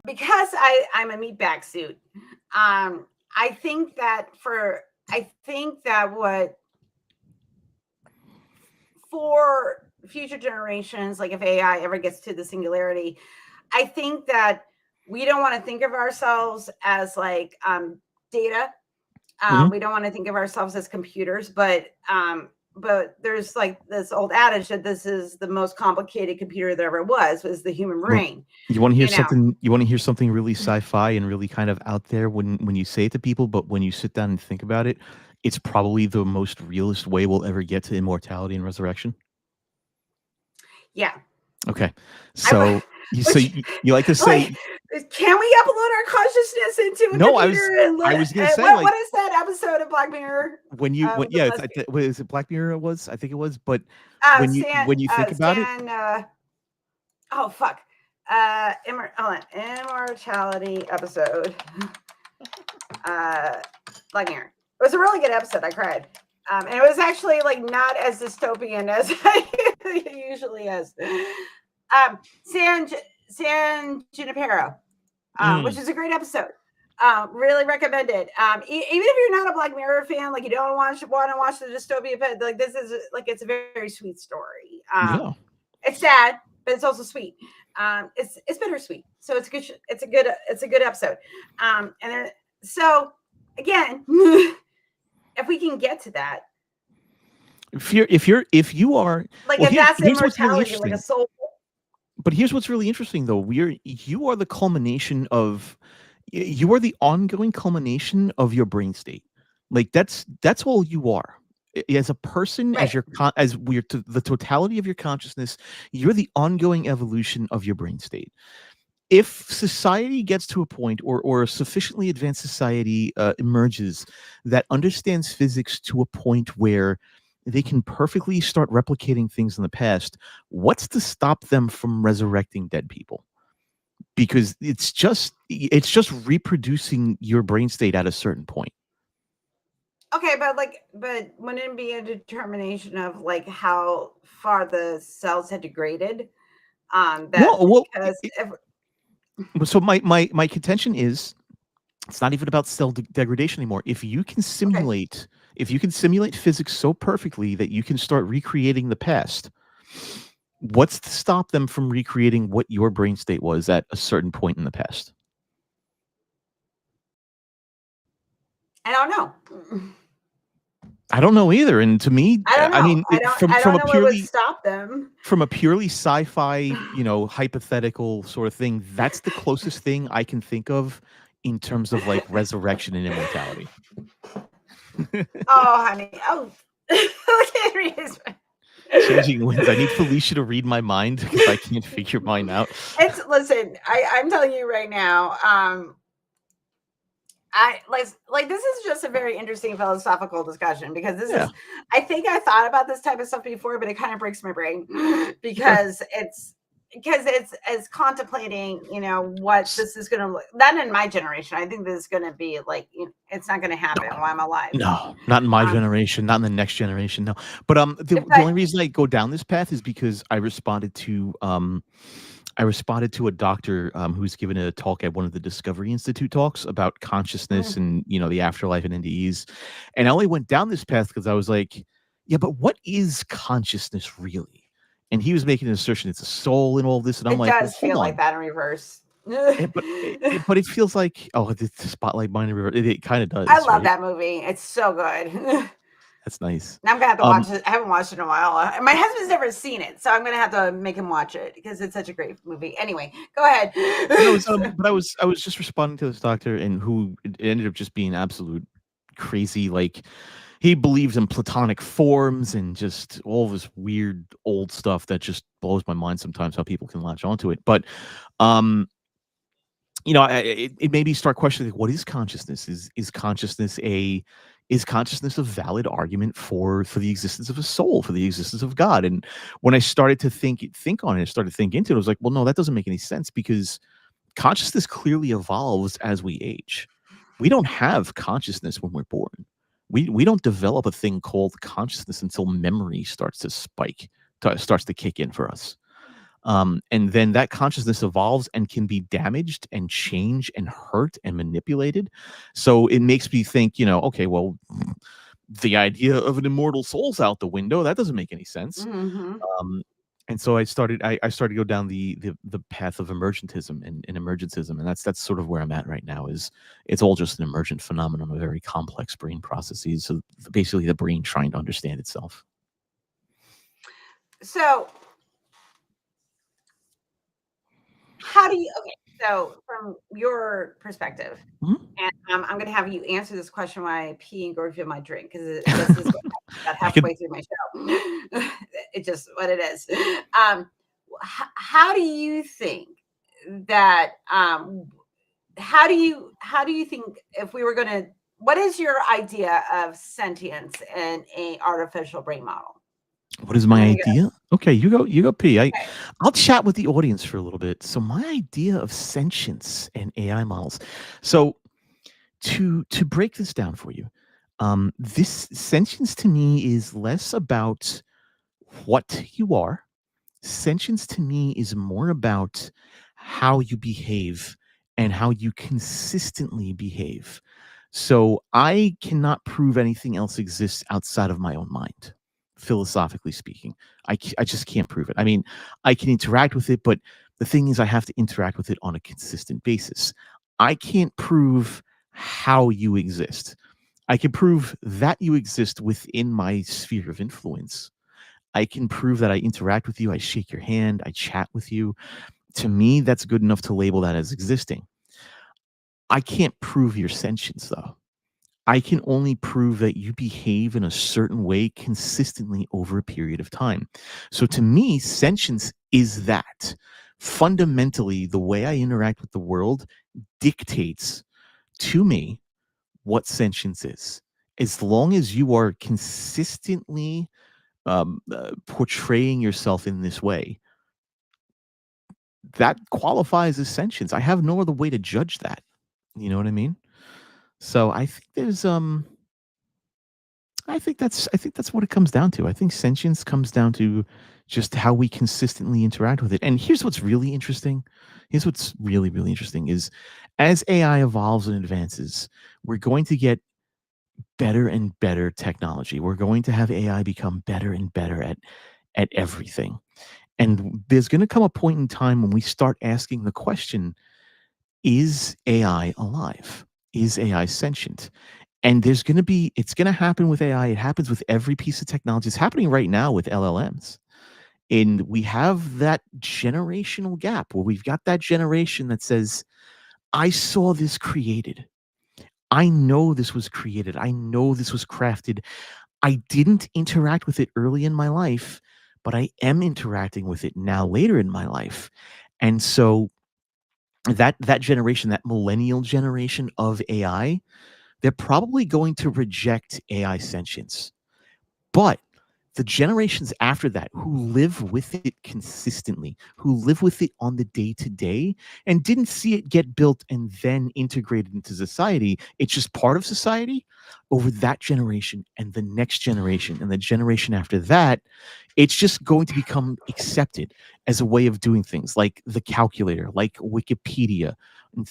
because I'm a meat bag suit, I think that what for future generations, like if AI ever gets to the singularity, I think that we don't want to think of ourselves as like data. Mhm. We don't want to think of ourselves as computers, but there's like this old adage that this is the most complicated computer there ever was the human Well, brain. you want to hear You know, something? You want to hear something really sci-fi and really kind of out there when you say it to people, but when you sit down and think about it, it's probably the most realist way we'll ever get to immortality and resurrection. yeah. Okay, I so which you like to like say can we upload our consciousness into a no? computer and I was gonna and say like what is that episode of Black Mirror when with the yeah, lesbian what is it Black Mirror? It was I think it was, but Stan when you think about it, Stan oh fuck hold on. Immortality episode Black Mirror. It was a really good episode. I cried. And it was actually like not as dystopian as it usually is. San Junipero, which mm, is a great episode. Really recommend it. Even if you're not a Black Mirror fan, like you don't want to watch the dystopia, but like this is like it's a very sweet story. yeah. It's sad, but it's also sweet. It's bittersweet, so it's a good episode. And then so again, if we can get to that, If you are like well, if that's here's what's really immortality, like a interesting. soul. But here's what's really interesting though. You are the culmination of you are the ongoing culmination of your brain state. Like that's all you are. As a person, Right. as we're to the totality of your consciousness, you're the ongoing evolution of your brain state. If society gets to a point or a sufficiently advanced society emerges that understands physics to a point where they can perfectly start replicating things in the past, what's to stop them from resurrecting dead people? Because it's just reproducing your brain state at a certain point. Okay, but wouldn't it be a determination of like how far the cells had degraded? That No, well, because if so my contention is it's not even about cell degradation anymore. okay, If you can simulate physics so perfectly that you can start recreating the past, what's to stop them from recreating what your brain state was at a certain point in the past? I don't know. I don't know either. And to me, I don't I know. mean, I don't know what would stop them. from a purely sci-fi, hypothetical sort of thing, that's the closest thing I can think of in terms of like resurrection and immortality. Oh, honey. Oh, look at Reese. Changing winds. I need Felicia to read my mind because I can't figure mine out. Listen. I'm telling you right now. I like this is just a very interesting philosophical discussion because this Yeah. is I think I thought about this type of stuff before, but it kind of breaks my brain Okay. because it's contemplating, what this is gonna look not in my generation. I think this is gonna be like it's not gonna happen No, while I'm alive. no, not in my Um generation, not in the next generation. No, but the but only reason I go down this path is because I responded to a doctor who's given a talk at one of the Discovery Institute talks about consciousness mm, and the afterlife and NDEs, and I only went down this path because I was like, yeah, but what is consciousness really? And he was making an assertion it's a soul and all this, and I'm it like, well, does hold feel like on. that in reverse. But it feels like the spotlight mind river. It kind of I does, love right? that movie. It's so good. That's nice. Now I'm gonna have to Um, watch it. I haven't watched it in a while. My husband's never seen it, so I'm gonna have to make him watch it because it's such a great movie. Anyway, go ahead. but I was just responding to this doctor, and who it ended up just being absolute crazy. Like, he believes in platonic forms and just all this weird old stuff that just blows my mind sometimes how people can latch onto it. But um, it made me start questioning, like, what is consciousness? Is consciousness a valid argument for the existence of a soul, for the existence of God? And when I started to think on it, I started to think into it, I was like, well, no, that doesn't make any sense, because consciousness clearly evolves as we age. We don't have consciousness when we're born. We don't develop a thing called consciousness until memory starts to starts to kick in for us. And then that consciousness evolves and can be damaged and changed and hurt and manipulated. So it makes me think, okay, well, the idea of an immortal soul's out the window. That doesn't make any sense. Mhm. Um, and so I started to go down the path of emergentism and emergentism, and that's sort of where I'm at right now. Is it's all just an emergent phenomenon of very complex brain processes. So basically, the brain trying to understand itself. So, how do you? Okay, so from your perspective, Mhm. and I'm going to have you answer this question while I pee and go refill my drink because this is what happens about I could halfway through my show. It's just what it is. How do you think that? How do you think if we were going to? What is your idea of sentience in a artificial brain model? What is I'm my going to go. idea? Okay, you go P. Okay. I'll chat with the audience for a little bit. So my idea of sentience and AI models. So to break this down for you, this sentience to me is less about what you are. Sentience to me is more about how you behave and how you consistently behave. So I cannot prove anything else exists outside of my own mind, philosophically speaking. I just can't prove it. I mean, I can interact with it, but the thing is, I have to interact with it on a consistent basis. I can't prove how you exist. I can prove that you exist within my sphere of influence. I can prove that I interact with you, I shake your hand, I chat with you. To me, that's good enough to label that as existing. I can't prove your sentience, though. I can only prove that you behave in a certain way consistently over a period of time. So to me, sentience is that. Fundamentally, the way I interact with the world dictates to me what sentience is. As long as you are consistently portraying yourself in this way, that qualifies as sentience. I have no other way to judge that. You know what I mean? So I think that's what it comes down to. I think sentience comes down to just how we consistently interact with it. And here's what's really interesting. Here's what's really, really interesting is, as AI evolves and advances, we're going to get better and better technology. We're going to have AI become better and better at everything. And there's going to come a point in time when we start asking the question, is AI alive? Is AI sentient? And it's going to happen with AI. It happens with every piece of technology. It's happening right now with LLMs. And we have that generational gap where we've got that generation that says, I saw this created. I know this was created. I know this was crafted. I didn't interact with it early in my life, but I am interacting with it now later in my life. And so that generation, that millennial generation of AI, they're probably going to reject AI sentience. But the generations after that who live with it consistently, who live with it on the day to day and didn't see it get built and then integrated into society, it's just part of society. Over that generation and the next generation and the generation after that, it's just going to become accepted as a way of doing things, like the calculator, like Wikipedia,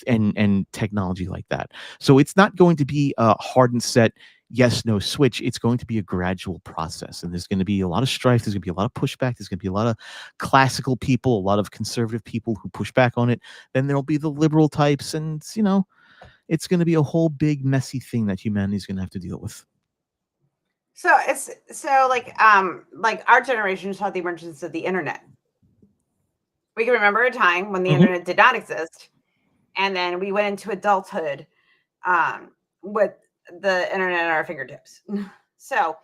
and technology like that. So it's not going to be a hard and set yes no switch. It's going to be a gradual process, and there's going to be a lot of strife, there's going to be a lot of pushback, there's going to be a lot of classical people, a lot of conservative people who push back on it. Then there'll be the liberal types, and it's going to be a whole big messy thing that humanity is going to have to deal with. Like our generation saw the emergence of the internet. We can remember a time when the Mhm. internet did not exist, and then we went into adulthood with the internet at our fingertips. So,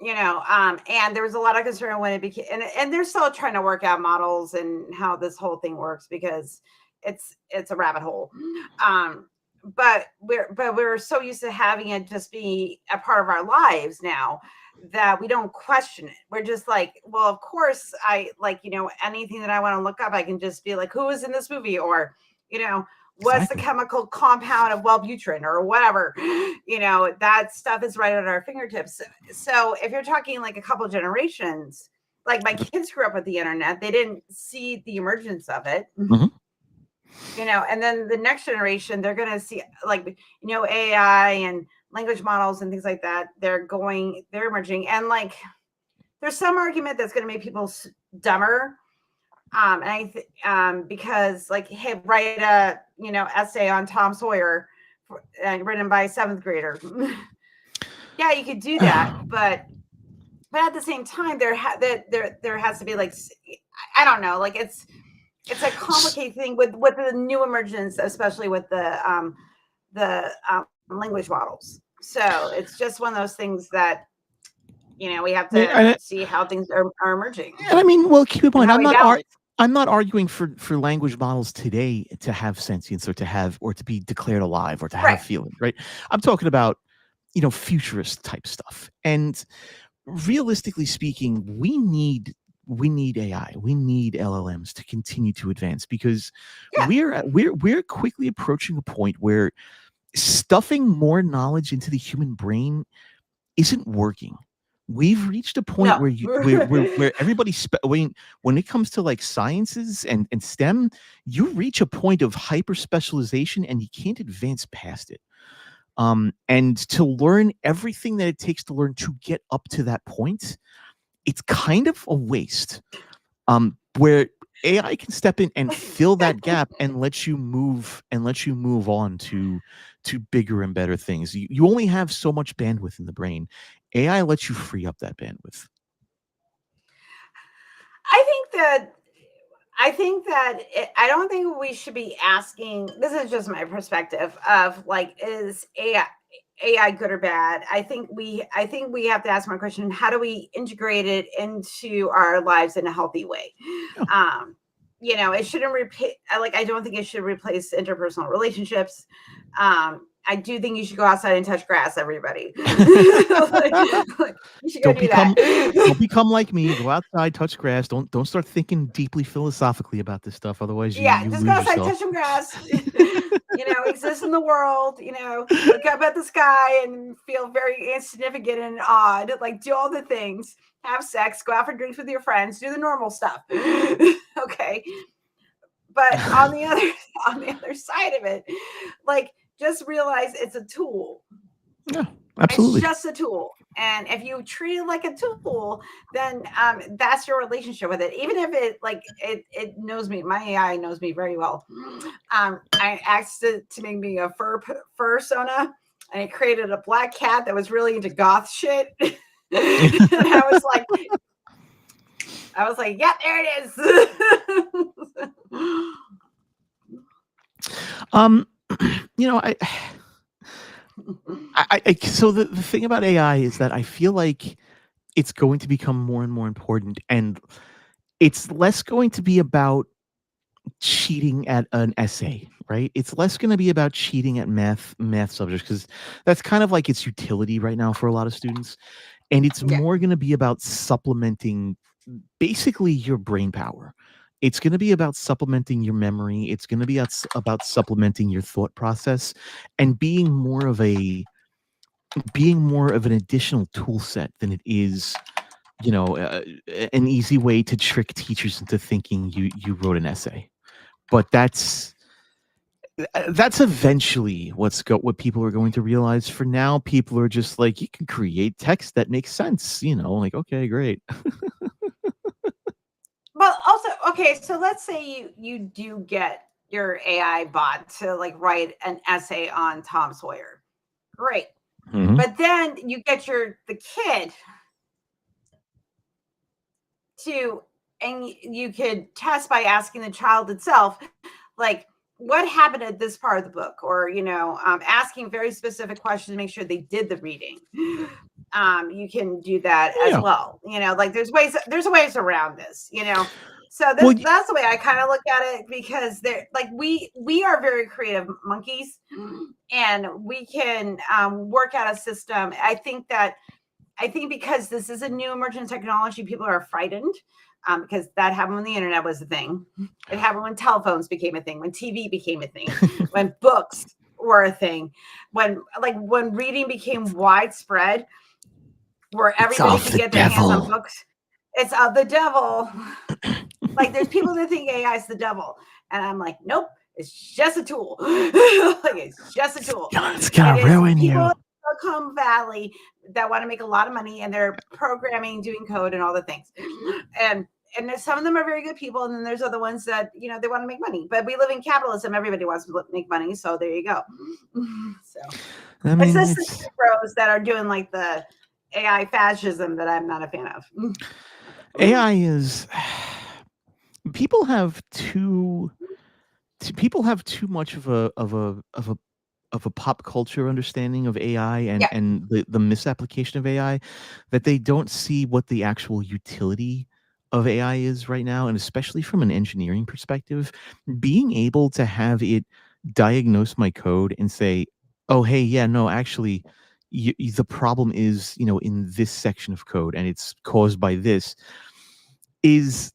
and there was a lot of concern when it became, and they're still trying to work out models and how this whole thing works because it's a rabbit hole. Um, but we're so used to having it just be a part of our lives now that we don't question it. We're just like, well, of course, I like, anything that I want to look up, I can just be like, who was in this movie, or you know, what's the Exactly. chemical compound of Wellbutrin or whatever. That stuff is right at our fingertips. So if you're talking like a couple generations, like my kids grew up with the internet, they didn't see the emergence of it. Mhm. And then the next generation, they're going to see like, AI and language models and things like that. They're emerging. And like, there's some argument that's going to make people dumber. Because like, hey, write a, essay on Tom Sawyer written by a seventh grader. Yeah, you could do that, but at the same time, there has to be like, I don't know, like it's a complicated thing with the new emergence, especially with the language models. So it's just one of those things that we have Yeah, to see how things are emerging and I mean, well, keep in and mind, how we balance. I'm not arguing for language models today to have sentience or to be declared alive or to have Right. feeling, right? I'm talking about futurist type stuff. And realistically speaking, we need AI, we need LLMs to continue to advance because Yeah. we're quickly approaching a point where stuffing more knowledge into the human brain isn't working. We've reached a point No. where where everybody when it comes to like sciences and STEM, you reach a point of hyper specialization and you can't advance past it. And to learn everything that it takes to learn to get up to that point, it's kind of a waste. Where AI can step in and fill that gap and let you move on to bigger and better things. You only have so much bandwidth in the brain. AI lets you free up that bandwidth. I think that I don't think we should be asking. This is just my perspective of like, is AI good or bad? I think we have to ask my question: how do we integrate it into our lives in a healthy way? Yeah. It shouldn't replace. I don't think it should replace interpersonal relationships. I do think you should go outside and touch grass, everybody. You should go don't do become that. don't become like me. Go outside, touch grass. Don't start thinking deeply philosophically about this stuff. Otherwise, Yeah, you just go lose outside, yourself. touch some grass. Exist in the world. Look up at the sky and feel very insignificant and odd. Like, do all the things. Have sex. Go out for drinks with your friends. Do the normal stuff. Okay, but on the other side of it, like, just realize it's a tool. Yeah, It's absolutely. just a tool. And if you treat it like a tool, then that's your relationship with it. Even if it knows me, my AI knows me very well. I asked it to make me a fur sona, and it created a black cat that was really into goth shit. And I was like, yep, there it is. Um, you know, so the thing about AI is that I feel like it's going to become more and more important, and it's less going to be about cheating at an essay, right? It's less going to be about cheating at math subjects because that's kind of like its utility right now for a lot of students, and it's Yeah. more going to be about supplementing basically your brain power. It's going to be about supplementing your memory. It's going to be about supplementing your thought process and being more of an additional tool set than it is, an easy way to trick teachers into thinking you wrote an essay. But that's eventually what people are going to realize. For now, people are just like, you can create text that makes sense. Like, okay, great. Well, also, okay, so let's say you do get your AI bot to like write an essay on Tom Sawyer. Great. Mhm. But then you get the kid to, and you could test by asking the child itself, like, what happened at this part of the book, or asking very specific questions to make sure they did the reading. You can do that as well. Like there's ways around this. So that's the way I kind of look at it, because they're like we are very creative monkeys, and we can work out a system. I think because this is a new emerging technology, people are frightened. Because that happened when the internet was a thing. It happened when telephones became a thing, when TV became a thing, when books were a thing, when reading became widespread, where everybody could get their hands on books. It's of the devil. Like there's people that think AI is the devil, and I'm like, nope, it's just a tool. Like it's just a tool. It's gonna ruin you. Silicon Valley that want to make a lot of money, and they're programming, doing code, and all the things. And there's some of them are very good people, and then there's other ones that they want to make money. But we live in capitalism; everybody wants to make money. So there you go. So it's just the pros that are doing like the AI fascism that I'm not a fan of. AI is people have too much of a pop culture understanding of AI and the misapplication of AI, that they don't see what the actual utility of AI is right now. And especially from an engineering perspective, being able to have it diagnose my code and say, oh, hey, yeah, no, actually, the problem is, in this section of code, and it's caused by this, is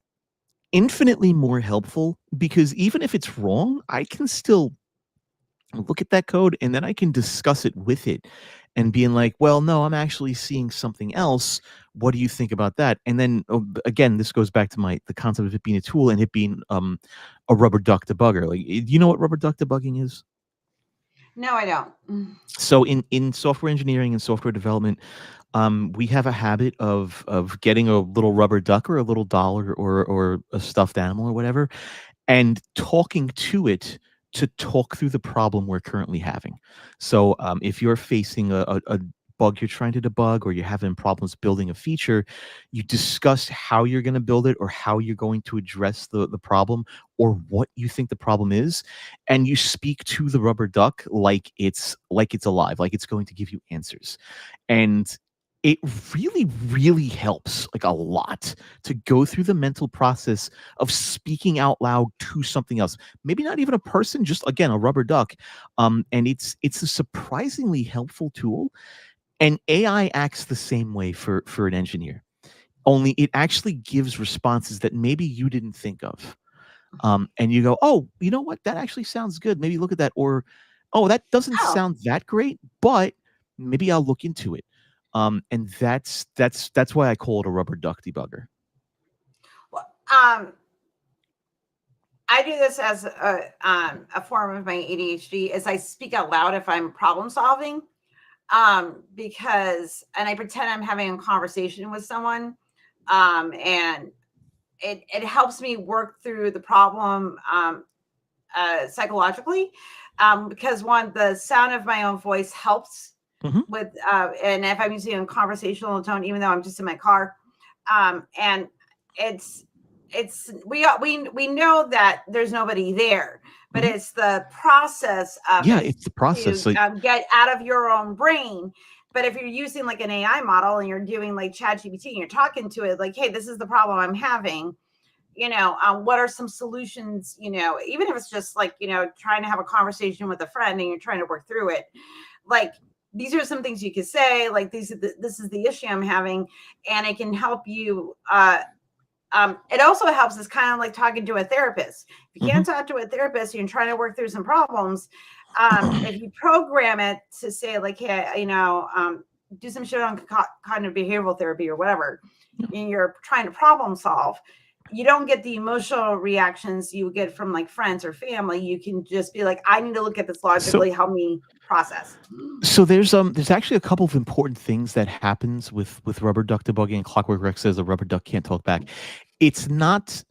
infinitely more helpful, because even if it's wrong, I can still look at that code and then I can discuss it with it and being like, well, no, I'm actually seeing something else. What do you think about that? And then again, this goes back to the concept of it being a tool and it being a rubber duck debugger. Like, you know what rubber duck debugging is? No, I don't. So in software engineering and software development, we have a habit of getting a little rubber duck or a little doll or a stuffed animal or whatever, and talking to it to talk through the problem we're currently having. So if you're facing a bug you're trying to debug, or you're having problems building a feature, you discuss how you're going to build it, or how you're going to address the problem, or what you think the problem is, and you speak to the rubber duck like it's alive, like it's going to give you answers. And it really, really helps, like, a lot, to go through the mental process of speaking out loud to something else. Maybe not even a person, just, again, a rubber duck. And it's a surprisingly helpful tool. And AI acts the same way for an engineer, only it actually gives responses that maybe you didn't think of. And you go, oh, you know what? That actually sounds good. Maybe look at that. Or, oh, that doesn't sound that great, but maybe I'll look into it. And that's why I call it a rubber duck debugger. Well, I do this as a form of my ADHD, is I speak out loud if I'm problem solving, because, and I pretend I'm having a conversation with someone, and it helps me work through the problem psychologically, because one, the sound of my own voice helps with, and if I'm using a conversational tone, even though I'm just in my car, and we know that there's nobody there, but it's the process of it's the process to get out of your own brain. But if you're using like an AI model and you're doing like ChatGPT and you're talking to it like, hey, this is the problem I'm having, what are some solutions, even if it's just like, trying to have a conversation with a friend and you're trying to work through it, like, these are some things you could say, like, this is the issue I'm having, and it can help you. It also helps us kind of like talking to a therapist. If you can't talk to a therapist and you're trying to work through some problems, if you program it to say like, hey, do some shit on cognitive behavioral therapy or whatever, and you're trying to problem solve, you don't get the emotional reactions you get from like friends or family. You can just be like, I need to look at this logically, help me process. So there's actually a couple of important things that happens with rubber duck debugging. Clockwork Rex says a rubber duck can't talk back. It's not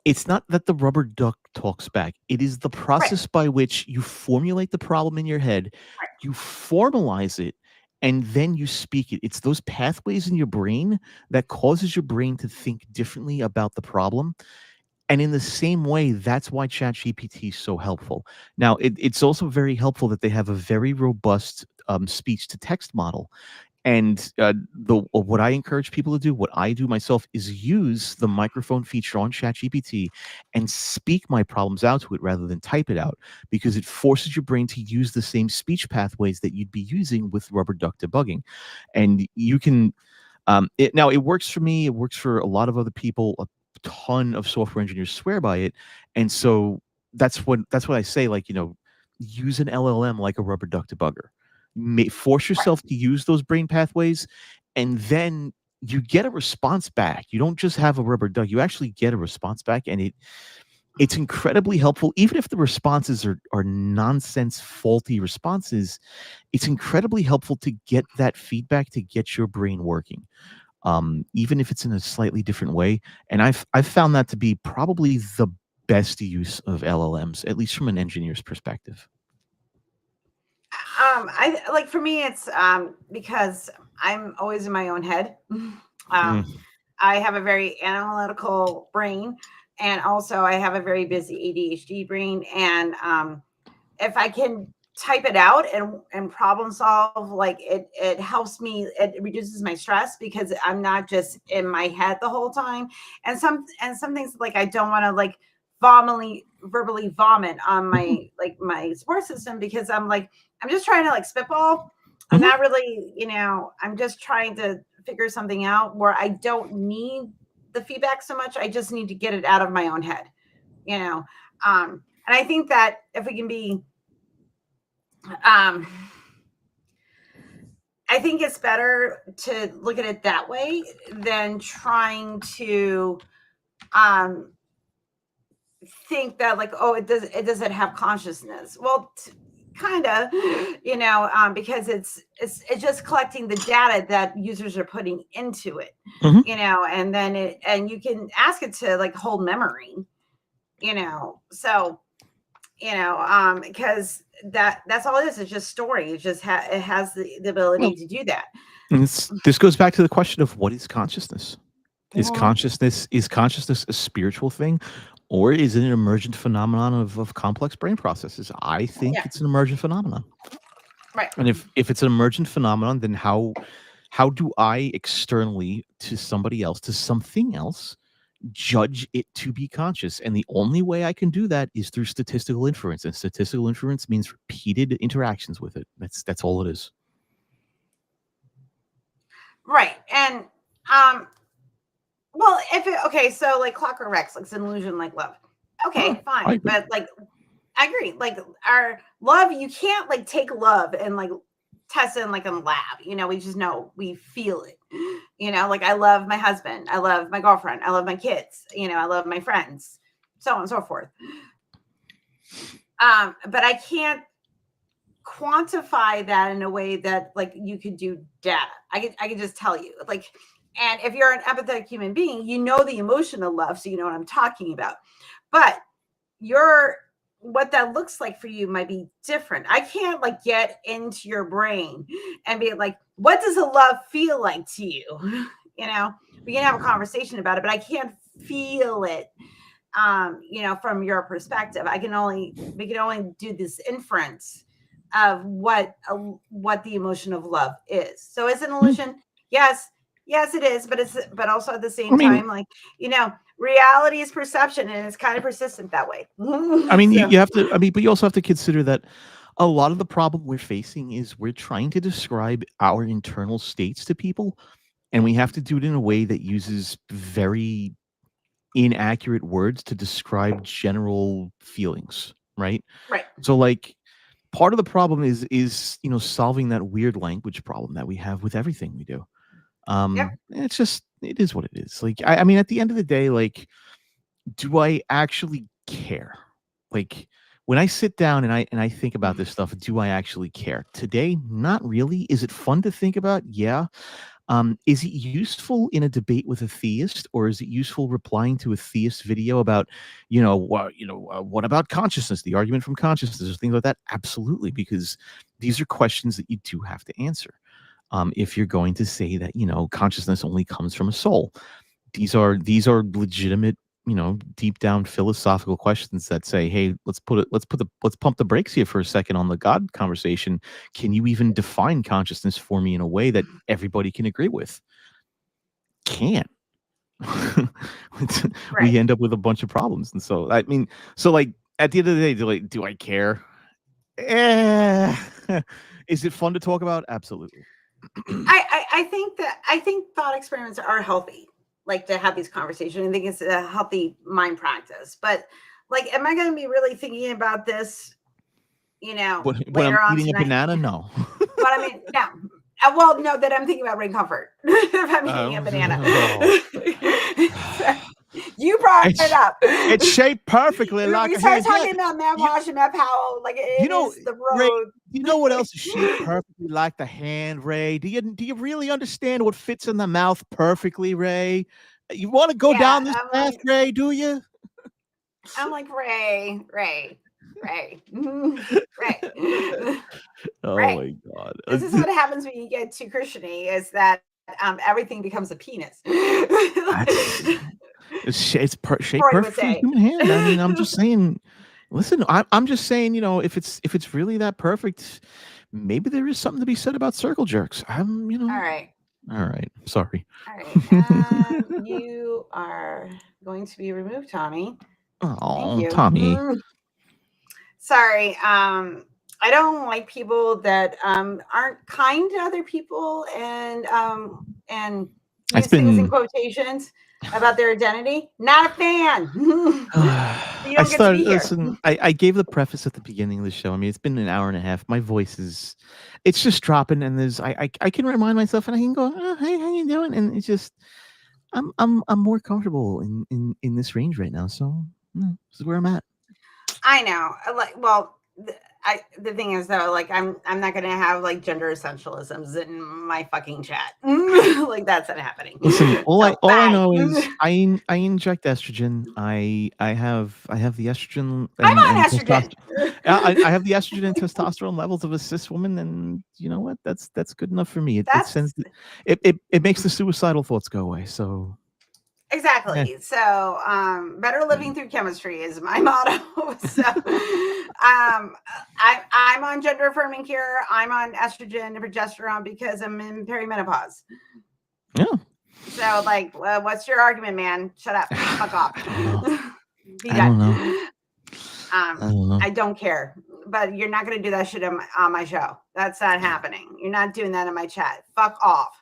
that the rubber duck talks back. It is the process by which you formulate the problem in your head, you formalize it, and then you speak it. It's those pathways in your brain that causes your brain to think differently about the problem. And in the same way, that's why ChatGPT is so helpful. Now, it's also very helpful that they have a very robust speech to text model. And what I encourage people to do, what I do myself, is use the microphone feature on ChatGPT and speak my problems out to it rather than type it out, because it forces your brain to use the same speech pathways that you'd be using with rubber duck debugging. And you can now it works for me. It works for a lot of other people. A ton of software engineers swear by it, and so that's what I say. Like, use an LLM like a rubber duck debugger. Force Right. yourself to use those brain pathways, and then you get a response back. You don't just have a rubber duck; you actually get a response back, and it's incredibly helpful. Even if the responses are nonsense, faulty responses, it's incredibly helpful to get that feedback to get your brain working, even if it's in a slightly different way. And I've found that to be probably the best use of LLMs, at least from an engineer's perspective. I like, for me, it's because I'm always in my own head. Mm. I have a very analytical brain, and also I have a very busy ADHD brain. And if I can type it out and problem solve, like, it helps me. It reduces my stress because I'm not just in my head the whole time. And some things, like, I don't want to, like, verbally vomit on my support system, because I'm just trying to, like, spitball. I'm Mhm. not really, I'm just trying to figure something out where I don't need the feedback so much. I just need to get it out of my own head, you know. And I think that if we can be, um, I think it's better to look at it that way than trying to um, think that, like, oh, it doesn't have consciousness. Well, kind of, because it's just collecting the data that users are putting into it, Mhm. and then you can ask it to, like, hold memory, so, because that's all it is. It's just story. It just it has the ability Well, to do that. and this goes back to the question of what is consciousness? Is Mhm. consciousness a spiritual thing, or is it an emergent phenomenon of complex brain processes? I think Yeah, it's an emergent phenomenon. right. And if it's an emergent phenomenon, then how do I externally, to somebody else, to something else, judge it to be conscious? And the only way I can do that is through statistical inference. And statistical inference means repeated interactions with it. That's all it is. Right. And um well, okay, so, like, Clockwork Rex, like, it's an illusion like love. Huh, Okay, I fine. agree. But, like, I agree. Like, our love, you can't, like, take love and, like, test it in, like, in a lab. We just know, we feel it. Like, I love my husband, I love my girlfriend, I love my kids, I love my friends, so on and so forth. But I can't quantify that in a way that, like, you could do data. I can just tell you, like, and if you're an empathetic human being, the emotion of love, so you know what I'm talking about. But your what that looks like for you might be different. I can't, like, get into your brain and be like, what does a love feel like to you? We can have a conversation about it, but I can't feel it, from your perspective. We can only do this inference of what the emotion of love is. So is it an Mm. illusion? Yes, yes, it is. But also at the I same mean, time, like, reality is perception, and it's kind of persistent that way. So you have to. I mean, but you also have to consider that a lot of the problem we're facing is we're trying to describe our internal states to people, and we have to do it in a way that uses very inaccurate words to describe general feelings, right? right, So, like, part of the problem is solving that weird language problem that we have with everything we do. yep, It is what it is. Like, I mean, at the end of the day, like, do I actually care? Like, when I sit down and I think about this stuff, do I actually care? Today, not really. Is it fun to think about? Yeah. Is it useful in a debate with a theist, or is it useful replying to a theist video about, what about consciousness, the argument from consciousness, or things like that? Absolutely, because these are questions that you do have to answer. if you're going to say that, consciousness only comes from a soul. These are legitimate, deep down philosophical questions that say, hey, let's pump the brakes here for a second on the God conversation. Can you even define consciousness for me in a way that everybody can agree with? Can't. Right. We end up with a bunch of problems. And so, I mean, like at the end of the day, do I care? Is it fun to talk about? Absolutely. I think thought experiments are healthy, like to have these conversations. I think it's a healthy mind practice. But like, am I going to be really thinking about this, When later I'm on eating a tonight? banana, no. But I mean, no. Well, no, that I'm thinking about brain comfort. If I'm eating a banana. You brought it up. It's shaped perfectly like we a started hand. talking about Matt Walsh and Matt Powell. Like it is the Ray, road. you know what else is shaped perfectly like the hand, Ray? Do you really understand what fits in the mouth perfectly, Ray? You want to go down this path, like, Ray? Do you? I'm like Ray. Oh Ray. my God! This is what happens when you get too Christian-y, is that everything becomes a penis. It's shaped perfectly like a human hand. I mean, I'm just saying. Listen, I'm just saying. If it's really that perfect, maybe there is something to be said about circle jerks. All right. Sorry. All right. You are going to be removed, Tommy. Oh, Tommy. Sorry. I don't like people that aren't kind to other people and use things in quotations about their identity. Not a fan. You don't get to be here. Listen, I gave the preface at the beginning of the show. I mean, it's been an hour and a half. My voice it's just dropping, and I can remind myself, and I can go, oh, hey, how you doing? And it's just, I'm more comfortable in this range right now. So this is where I'm at. I know. The thing is though, like I'm not gonna have like gender essentialisms in my fucking chat. Like that's not happening. Listen, all I know is I inject estrogen. I have the estrogen. I'm on estrogen. I have the estrogen and testosterone levels of a cis woman, and you know what? That's good enough for me. It makes the suicidal thoughts go away. So. Exactly. Yeah. So, better living through chemistry is my motto. So, I'm on gender affirming cure. I'm on estrogen and progesterone because I'm in perimenopause. Yeah. So, like, what's your argument, man? Shut up. Fuck off. I don't know. I don't care. But you're not going to do that shit on my show. That's not happening. You're not doing that in my chat. Fuck off.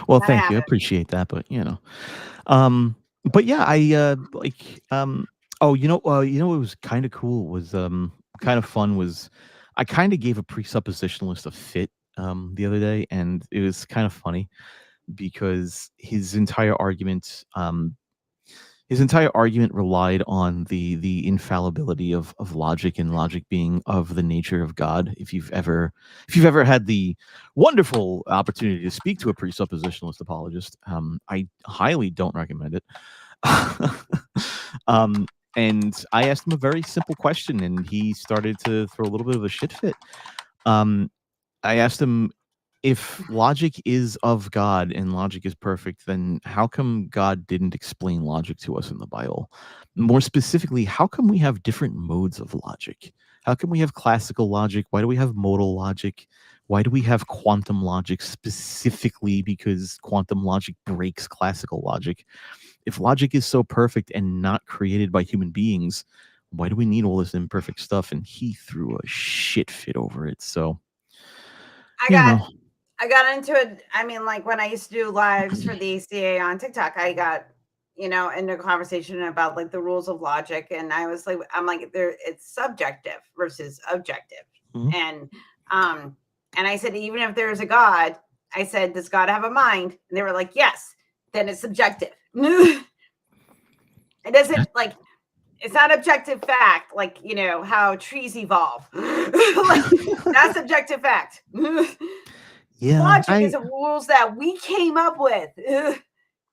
Well, thank you. I appreciate that. But but yeah, oh, what was kind of cool was kind of fun was I kind of gave a presuppositionalist a fit the other day, and it was kind of funny because his entire argument relied on the infallibility of logic, and logic being of the nature of God. If you've ever had the wonderful opportunity to speak to a presuppositionalist apologist, I highly don't recommend it. And I asked him a very simple question, and he started to throw a little bit of a shit fit. I asked him, if logic is of God and logic is perfect, then how come God didn't explain logic to us in the Bible? More specifically, how come we have different modes of logic? How come we have classical logic? Why do we have modal logic? Why do we have quantum logic specifically? Because quantum logic breaks classical logic. If logic is so perfect and not created by human beings, why do we need all this imperfect stuff? And he threw a shit fit over it. So I got into it. I mean, like when I used to do lives for the ACA on TikTok, I got, into a conversation about like the rules of logic. And I'm like, it's subjective versus objective. Mm-hmm. And I said, even if there's a God, I said, does God have a mind? And they were like, yes, then it's subjective. It doesn't like, it's not objective fact, like, how trees evolve. Like, that's objective fact. Yeah, logic is the rules that we came up with.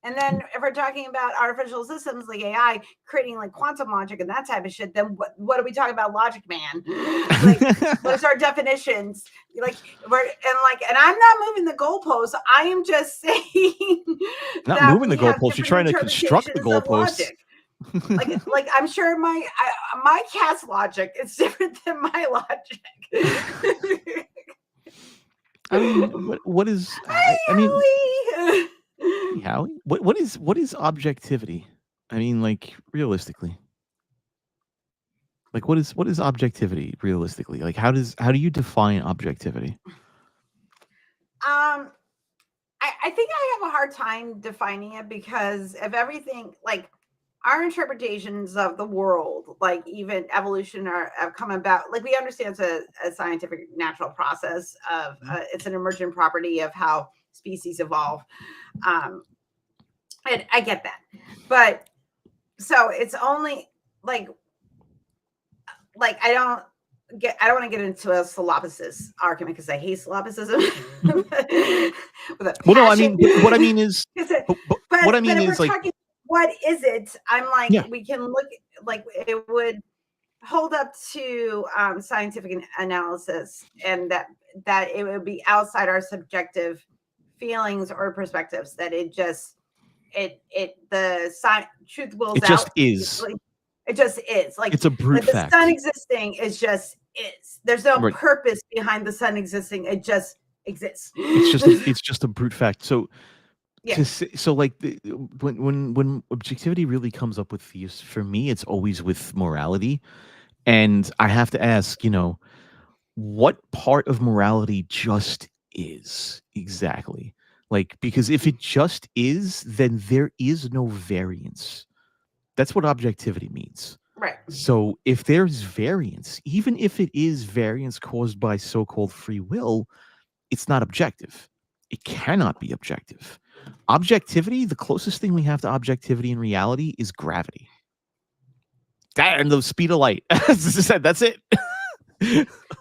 And then if we're talking about artificial systems like AI creating like quantum logic and that type of shit, then what are we talking about logic, man? Like, what's our definitions? Like, and I'm not moving the goalposts. I am just saying Not that moving we the have goalposts. You're different trying to construct the interpretations of goalposts. logic. like I'm sure my cat's logic is different than my logic. I mean, what is? I mean, hey, Howie, what is objectivity? I mean, like realistically, like what is objectivity realistically? Like how do you define objectivity? I think I have a hard time defining it because of everything, like our interpretations of the world, like even evolution have come about. Like we understand it's a scientific natural process of it's an emergent property of how species evolve. And I get that, but so it's only like I don't want to get into a solipsist argument because I hate solipsism with a passion. Well, no, I mean, what I mean is, but what I mean if is we're like, talking, what is it? I'm like, yeah, we can look like it would hold up to scientific analysis, and that it would be outside our subjective feelings or perspectives. That it just the truth wills it just out. is. Like, it just is. Like It's a brute the fact. sun existing is just is. There's no Right. purpose behind the sun existing. It just exists. It's just a brute fact. So yeah. So like when objectivity really comes up with these, for me, it's always with morality, and I have to ask, what part of morality just is exactly? Like, because if it just is, then there is no variance. That's what objectivity means. Right. So if there's variance, even if it is variance caused by so-called free will, it's not objective. It cannot be objective. Objectivity, the closest thing we have to objectivity in reality is gravity. That and the speed of light. That's it.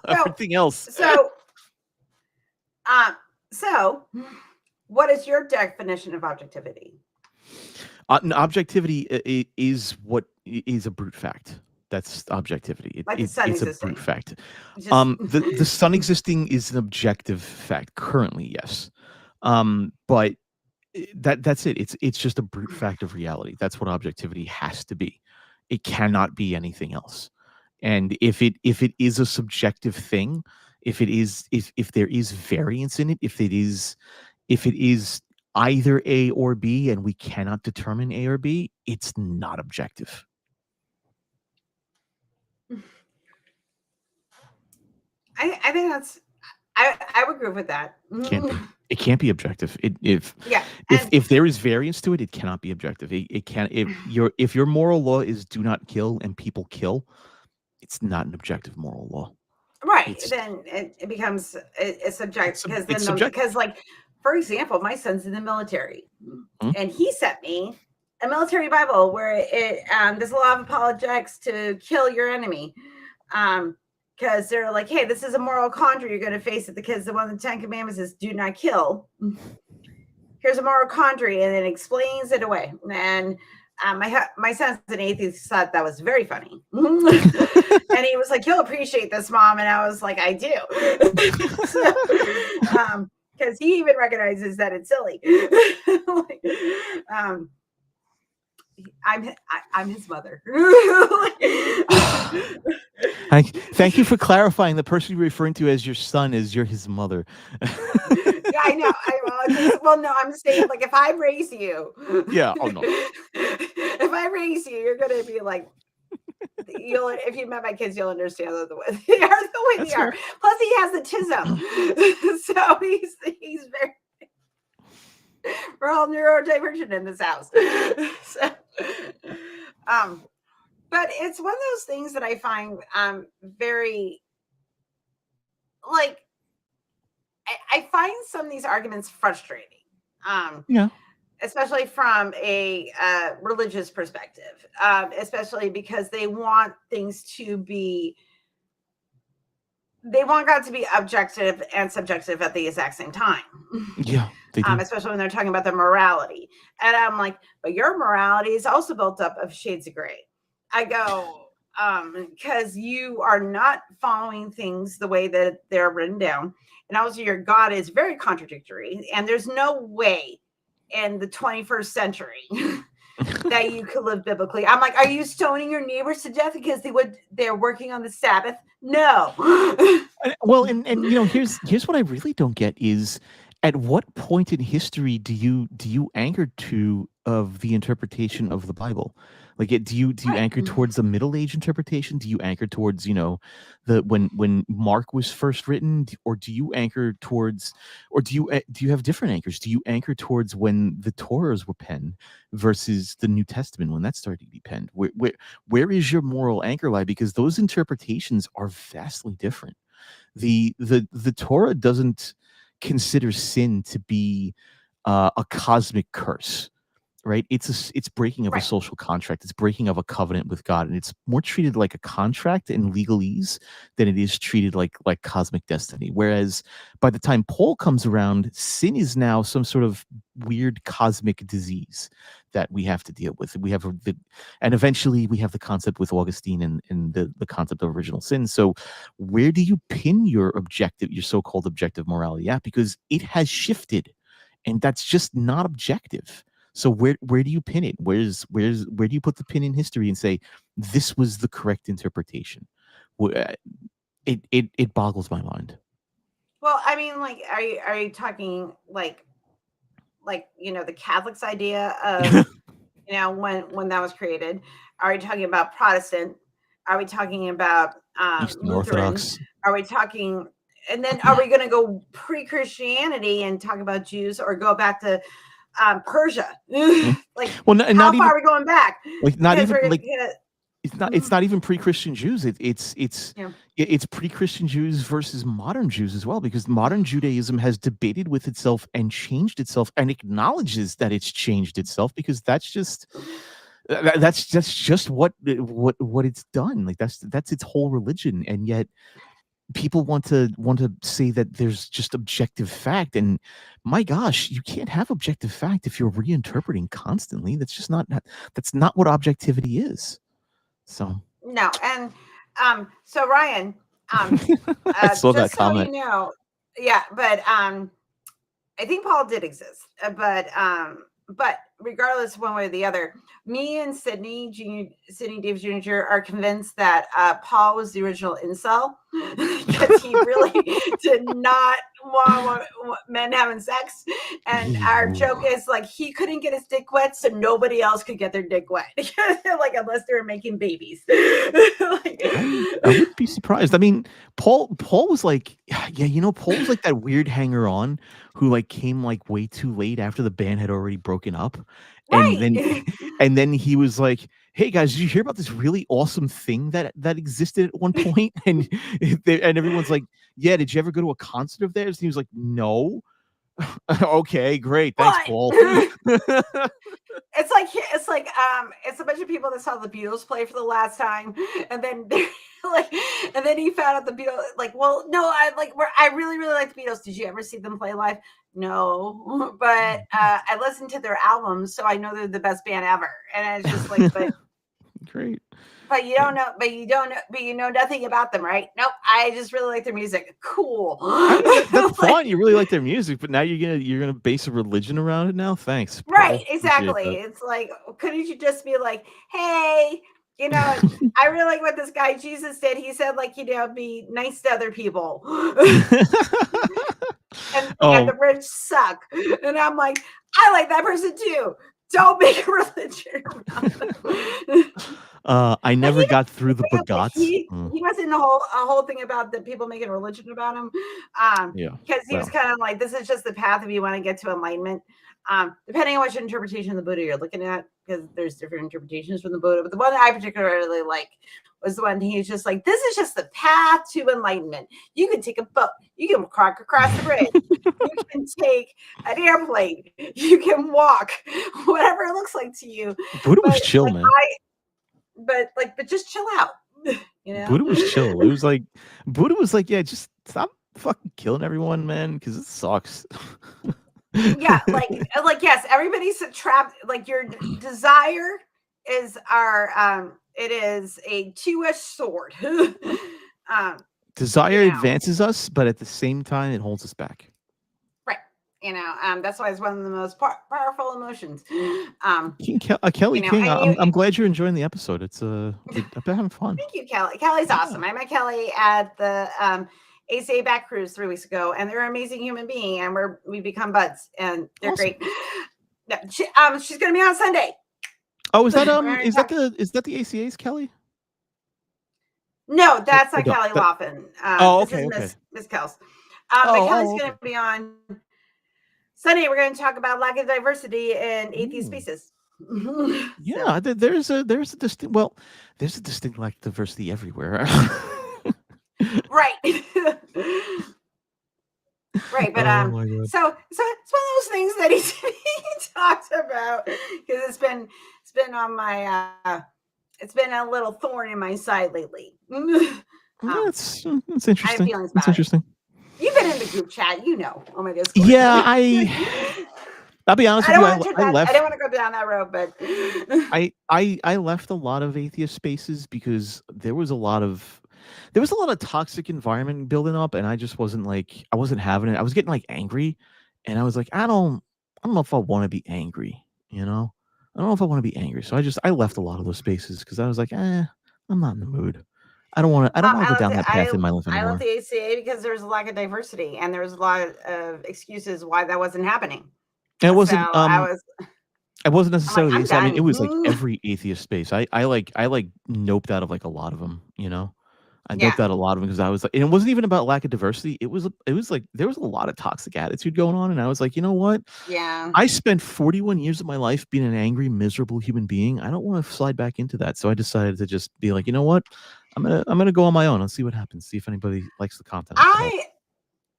Everything else. So, what is your definition of objectivity? Objectivity is what is a brute fact. That's objectivity. It's a brute fact. The sun existing is an objective fact currently, yes. But that's it. It's just a brute fact of reality. That's what objectivity has to be. It cannot be anything else. And if it is a subjective thing, if there is variance in it, if it is either A or B and we cannot determine A or B, it's not objective. I think that's I would agree with that. It can't be objective. If there is variance to it, it cannot be objective. It can't. If your moral law is do not kill and people kill, it's not an objective moral law. Right. Then it becomes a subject because like, for example, my son's in the military, and he sent me a military Bible where there's a lot of apologetics to kill your enemy. Because they're like, hey, this is a moral quandary you're going to face it because the one of the 10 Commandments is do not kill. Here's a moral quandary, and it explains it away. And my son's an atheist, thought that was very funny. And he was like, you'll appreciate this, Mom. And I was like, I do. Because he even recognizes that it's silly. I'm his mother. Thank you for clarifying. The person you're referring to as your son is his mother. Yeah, I know. No, I'm saying like if I raise you. Yeah. Oh no. If I raise you, you're gonna be like, if you met my kids, you'll understand the way they are the way they are. Plus, he has the tism, so he's very. We're all neurodivergent in this house. So, but it's one of those things that I find very like I find some of these arguments frustrating. Yeah. Especially from a religious perspective, especially because they want things to be they want God to be objective and subjective at the exact same time. Yeah, they do. Especially when they're talking about their morality. And I'm like, but your morality is also built up of shades of gray. I go, because you are not following things the way that they're written down. And also, your God is very contradictory. And there's no way in the 21st century that you could live biblically. I'm like, are you stoning your neighbors to death because they're working on the Sabbath? No. Well, and here's what I really don't get is, at what point in history do you anchor to of the interpretation of the Bible? Like, do you anchor towards the Middle Age interpretation? Do you anchor towards the when Mark was first written, or do you anchor towards, or do you have different anchors? Do you anchor towards when the Torahs were penned versus the New Testament when that started to be penned? Where is your moral anchor lie? Because those interpretations are vastly different. The Torah doesn't consider sin to be a cosmic curse, right? It's breaking of a Right. social contract. It's breaking of a covenant with God, and it's more treated like a contract and legalese than it is treated like cosmic destiny. Whereas by the time Paul comes around, sin is now some sort of weird cosmic disease that we have to deal with. We have and eventually we have the concept with Augustine and the concept of original sin. So where do you pin your so-called objective morality at? Because it has shifted, and that's just not objective. So where do you pin it? Where do you put the pin in history and say this was the correct interpretation? It boggles my mind. Well, I mean, like, are you talking like the Catholics' idea of when that was created? Are we talking about Protestant? Are we talking about Eastern Lutheran? Orthodox. Are we talking? And then are we going to go pre-Christianity and talk about Jews, or go back to Persia? Like, well, how far are we going back? Like, not Because even we're like gonna, it's not even pre-Christian Jews. yeah. It's pre-Christian Jews versus modern Jews as well, because modern Judaism has debated with itself and changed itself and acknowledges that it's changed itself, because that's just what it's done. Like, that's its whole religion. And yet people want to say that there's just objective fact, and my gosh, you can't have objective fact if you're reinterpreting constantly. That's just that's not what objectivity is. So No. And so Ryan, I saw that just so comment. you know, yeah, but I think Paul did exist, but regardless, one way or the other, me and Sydney Davis Jr. are convinced that Paul was the original incel, because he really did not want men having sex. And our joke is, like, he couldn't get his dick wet, so nobody else could get their dick wet, like, unless they were making babies. Like, I wouldn't be surprised. I mean, Paul was like, yeah, Paul was like that weird hanger on who like came like way too late after the band had already broken up. And right. then he was like, hey guys, did you hear about this really awesome thing that existed at one point? And everyone's like, yeah, did you ever go to a concert of theirs? And he was like, no. Okay, great, thanks, Paul. It's like it's a bunch of people that saw the Beatles play for the last time, and then like, and then he found out the Beatles, like, well, no, I really like the Beatles. Did you ever see them play live? No, but I listened to their albums, so I know they're the best band ever. And it's just like, but great. But you don't know, but you know nothing about them, right? Nope. I just really like their music. Cool. I mean, that's fine. You really like their music, but now you're gonna base a religion around it now. Thanks, Paul. Right, exactly. It's like, couldn't you just be like, hey, I really like what this guy Jesus did. He said, like, be nice to other people. And the rich suck. And I'm like, I like that person too. Don't make a religion around them. I never got through the begots. He wasn't a whole thing about the people making a religion about him. Because he was kind of like, this is just the path if you want to get to enlightenment. Depending on which interpretation of the Buddha you're looking at, because there's different interpretations from the Buddha. But the one that I particularly like was the one he's just like, this is just the path to enlightenment. You can take a boat, you can walk across the bridge, you can take an airplane, you can walk, whatever it looks like to you. Buddha was chill, man. But just chill out. You know? Buddha was chill. It was like Buddha was like, yeah, just stop fucking killing everyone, man, because it sucks. Yeah, like yes, everybody's trapped. Like your desire is it is a two-edged sword. You Desire know, advances us, but at the same time, it holds us back. right? You know, that's why it's one of the most powerful emotions. Kelly You know, King, and I'm glad you're enjoying the episode. It's I've been having fun. thank you, Kelly. Kelly's Yeah. awesome. I met Kelly at the ACA back cruise 3 weeks ago, and they're an amazing human being, and we become buds, and they're Awesome. great. She's gonna be on Sunday. Oh, is that the ACA's Kelly? No, that's not Kelly Laughlin. Oh, This okay, is Miss Kels. Oh, But Kelly's okay. going to be on Sunday. We're going to talk about lack of diversity in atheist spaces. Yeah, there's a distinct lack of diversity everywhere. Right. Right, but so it's one of those things that he talked about because it's been on my it's been a little thorn in my side lately. It's interesting. I have feelings about it's interesting. You've been in the group chat, you know. Oh my goodness. Yeah, I'll be honest with you. I left. I didn't want to go down that road, but I left a lot of atheist spaces because there was a lot of toxic environment building up, and I just wasn't having it. I was getting like angry, and I was like, I don't know if I want to be angry. You know, I don't know if I want to be angry. So I left a lot of those spaces because I was like, I'm not in the mood. I don't want to go down that path in my life anymore. I left the ACA because there was a lack of diversity, and there was a lot of excuses why that wasn't happening. And it wasn't. It wasn't necessarily. Like, I mean, it was like every atheist space. I noped out of like a lot of them. You know, I noped out a lot of them because I was like, and it wasn't even about lack of diversity. It was like there was a lot of toxic attitude going on, and I was like, you know what? Yeah. I spent 41 years of my life being an angry, miserable human being. I don't want to slide back into that. So I decided to just be like, you know what? I'm gonna go on my own and see what happins. See if anybody likes the content.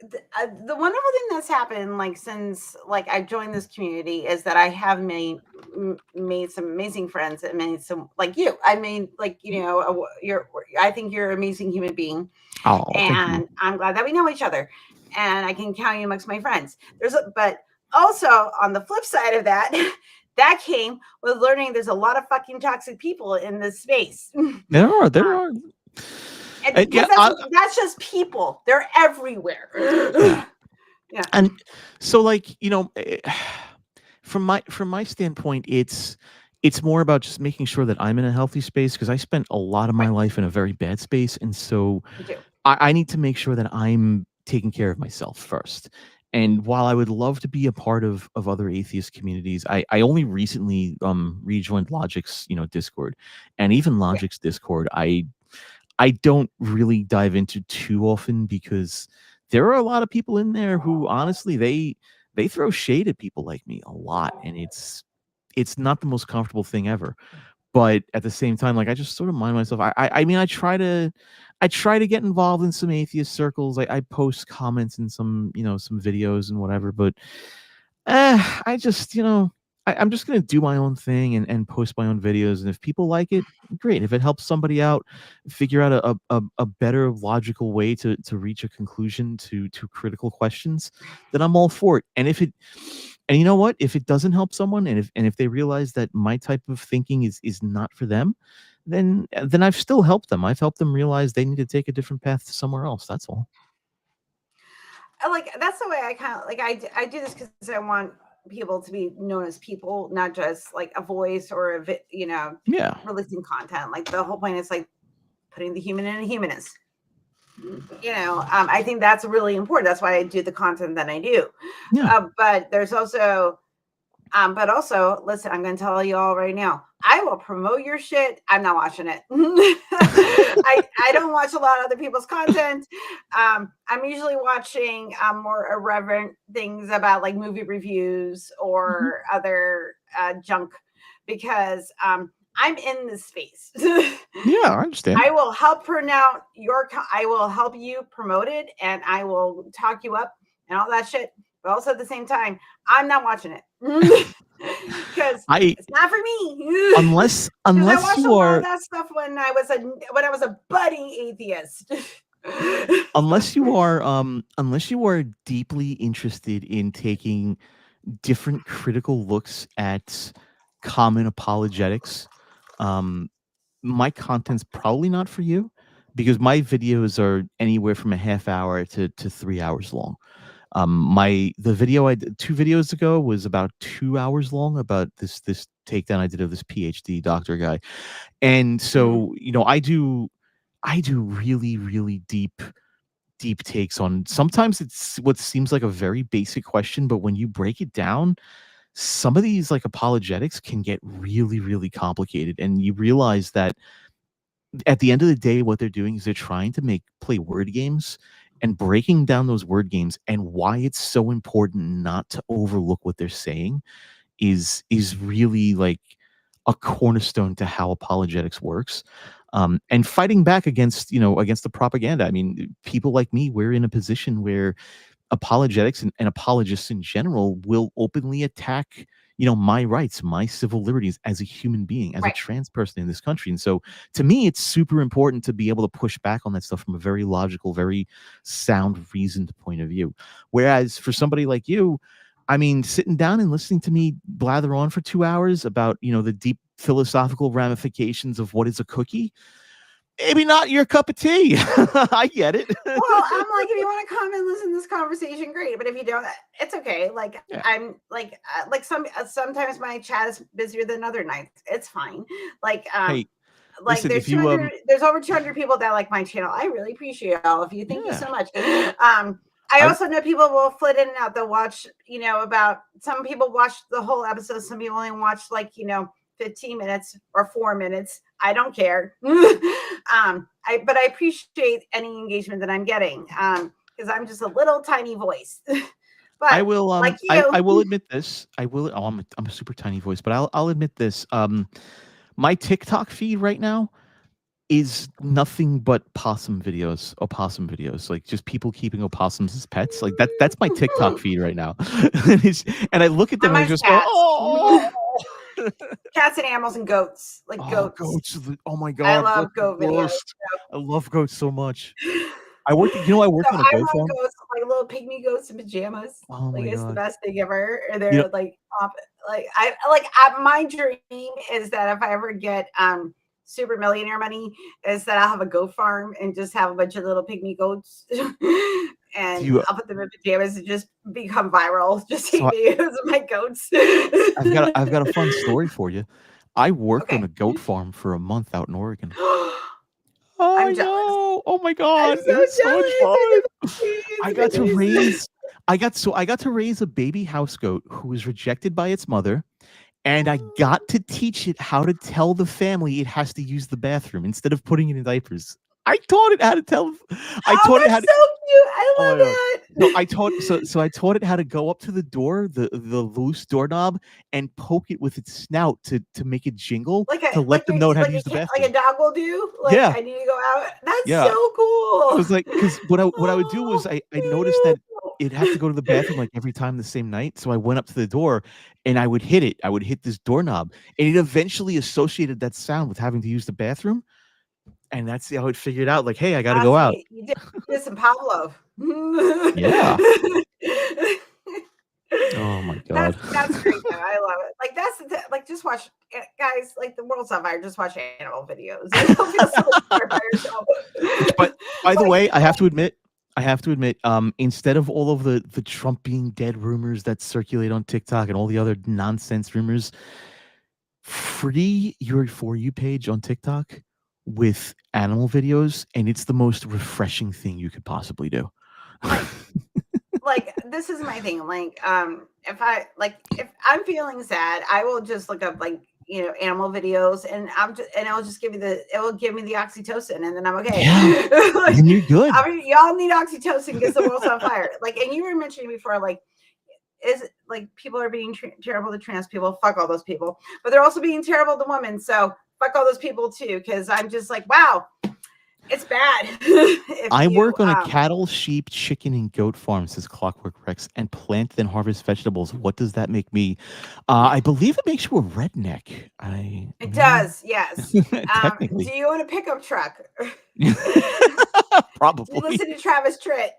The wonderful thing that's happened, like since like I joined this community, is that I have made some amazing friends and made some like you. I mean, like I think you're an amazing human being, and I'm glad that we know each other, and I can count you amongst my friends. But also on the flip side of that. That came with learning there's a lot of fucking toxic people in this space. There are. And that's just people. They're everywhere. Yeah. And so, like, from my standpoint, it's more about just making sure that I'm in a healthy space because I spent a lot of my life in a very bad space, and so I need to make sure that I'm taking care of myself first. And while I would love to be a part of other atheist communities, I only recently rejoined Logic's Discord, and even Logic's Discord, I don't really dive into too often because there are a lot of people in there who honestly they throw shade at people like me a lot, and it's not the most comfortable thing ever. But at the same time, like I just sort of mind myself. I mean, I try to get involved in some atheist circles. I post comments in some some videos and whatever. But I just I'm just gonna do my own thing and post my own videos. And if people like it, great. If it helps somebody out, figure out a better logical way to reach a conclusion to critical questions, then I'm all for it. And you know what? If it doesn't help someone, and if they realize that my type of thinking is not for them, then I've still helped them. I've helped them realize they need to take a different path somewhere else. That's all. Like that's the way I kind of like I do this because I want people to be known as people, not just like a voice or releasing content. Like the whole point is like putting the human in a humanist. I think that's really important. That's why I do the content that I do. But there's also, listen, I'm going to tell you all right now, I will promote your shit. I'm not watching it. I don't watch a lot of other people's content. I'm usually watching more irreverent things about like movie reviews or other junk because I'm in this space. Yeah, I understand. I will help I will help you promote it, and I will talk you up and all that shit. but also at the same time, I'm not watching it because I it's not for me. unless Because I unless watched a you lot of are that stuff when I was a budding atheist. unless you are deeply interested in taking different critical looks at common apologetics, um, my content's probably not for you because my videos are anywhere from a half hour to 3 hours long. The video I did 2 videos ago was about 2 hours long about this takedown I did of this PhD doctor guy. And Mhm. so, I do really, really deep takes on sometimes it's what seems like a very basic question, but when you break it down, some of these like apologetics can get really, really complicated. And you realize that at the end of the day, what they're doing is they're trying to play word games and breaking down those word games and why it's so important not to overlook what they're saying is really like a cornerstone to how apologetics works. And fighting back against against the propaganda. I mean, people like me, we're in a position where apologetics and apologists in general will openly attack my rights, my civil liberties as a human being, as a Right. trans person in this country. And so to me, it's super important to be able to push back on that stuff from a very logical, very sound, reasoned point of view. Whereas for somebody like you, I mean, sitting down and listening to me blather on for 2 hours about the deep philosophical ramifications of what is a cookie, maybe not your cup of tea. I get it. Well, I'm like, if you want to come and listen to this conversation, great. But if you don't, it's okay. Like Yeah. I'm like sometimes my chat is busier than other nights. It's fine. Like Hey, like listen, there's if you 200, there's over 200 people that like my channel. I really appreciate all of you. Thank you yeah, so much. I I also know people will flit in and out. They'll watch, about some people watch the whole episode. Some people only watch 15 minutes or 4 minutes. I don't care. But I appreciate any engagement that I'm getting because I'm just a little tiny voice. I But will like I you, will admit this. I'm a super tiny voice, but I'll admit this. My TikTok feed right now is nothing but opossum videos, like just people keeping opossums as pets. Like that's my TikTok feed right now. And I look at them and I mine's just go, cats. oh, Cats and animals and goats, like oh, goats. goats. Oh my I God, love that's the goat videos. worst. I love goats so much. I So worked on a I goat want farm. goats, like little pygmy goats in pajamas. Oh Like my it's the God. best thing ever. Or You know, they're like my dream is that if I ever get super millionaire money, is that I'll have a goat farm and just have a bunch of little pygmy goats. do And you I'll put them in pajamas and just become viral. Just see so videos of my goats. I've got a fun story for you. I worked on Okay. a goat farm for a month out in Oregon. Oh, I'm I jealous. know. Oh my I'm God. so It was so much jealous. fun. I It's got to amazing. raise I got to raise a baby house goat who was rejected by its mother, and I got to teach it how to tell the family it has to use the bathroom instead of putting it in diapers. I Oh, taught it how that's to so cute. I Oh my love God. So that. I taught it how to go up to the door, the loose doorknob, and poke it with its snout to make it jingle Like to let them know how to use the like bathroom. a dog will do. Like Yeah, I need to go out. That's yeah. so cool. Because what I would do was Oh, I noticed that it'd have to go to the bathroom like every time the same night. So I went up to the door and I would hit it. I would hit this doorknob, and it eventually associated that sound with having to use the bathroom. And that's how it figured out, like, hey, I got to go out. see, you did some Pavlov. Yeah. Oh my God. That's great though. I love it. Like like just watch guys. Like the world's on fire. Just watch animal videos. You'll feel so much better by yourself. But by the Like way, I have to admit, instead of all of the Trump being dead rumors that circulate on TikTok and all the other nonsense rumors, free your For You page on TikTok with animal videos, and it's the most refreshing thing you could possibly do. like like this is my thing. If I'm feeling sad, I will just look up animal videos, and it'll just it will give me the oxytocin, and then I'm okay. Yeah, Like and you're good. I mean, y'all need oxytocin because the world's on fire. Like, and you were mentioning before, like, is it like people are being terrible to trans people? Fuck all those people, but they're also being terrible to women. So fuck all those people too, because I'm just like, wow. It's bad. If I you work on a cattle, sheep, chicken, and goat farm, says Clockwork Rex, and plant then harvest vegetables. What does that make me? I believe it makes you a redneck. It does, yes. Do Technically. you own a pickup truck? Do you Probably. listen to Travis Tritt?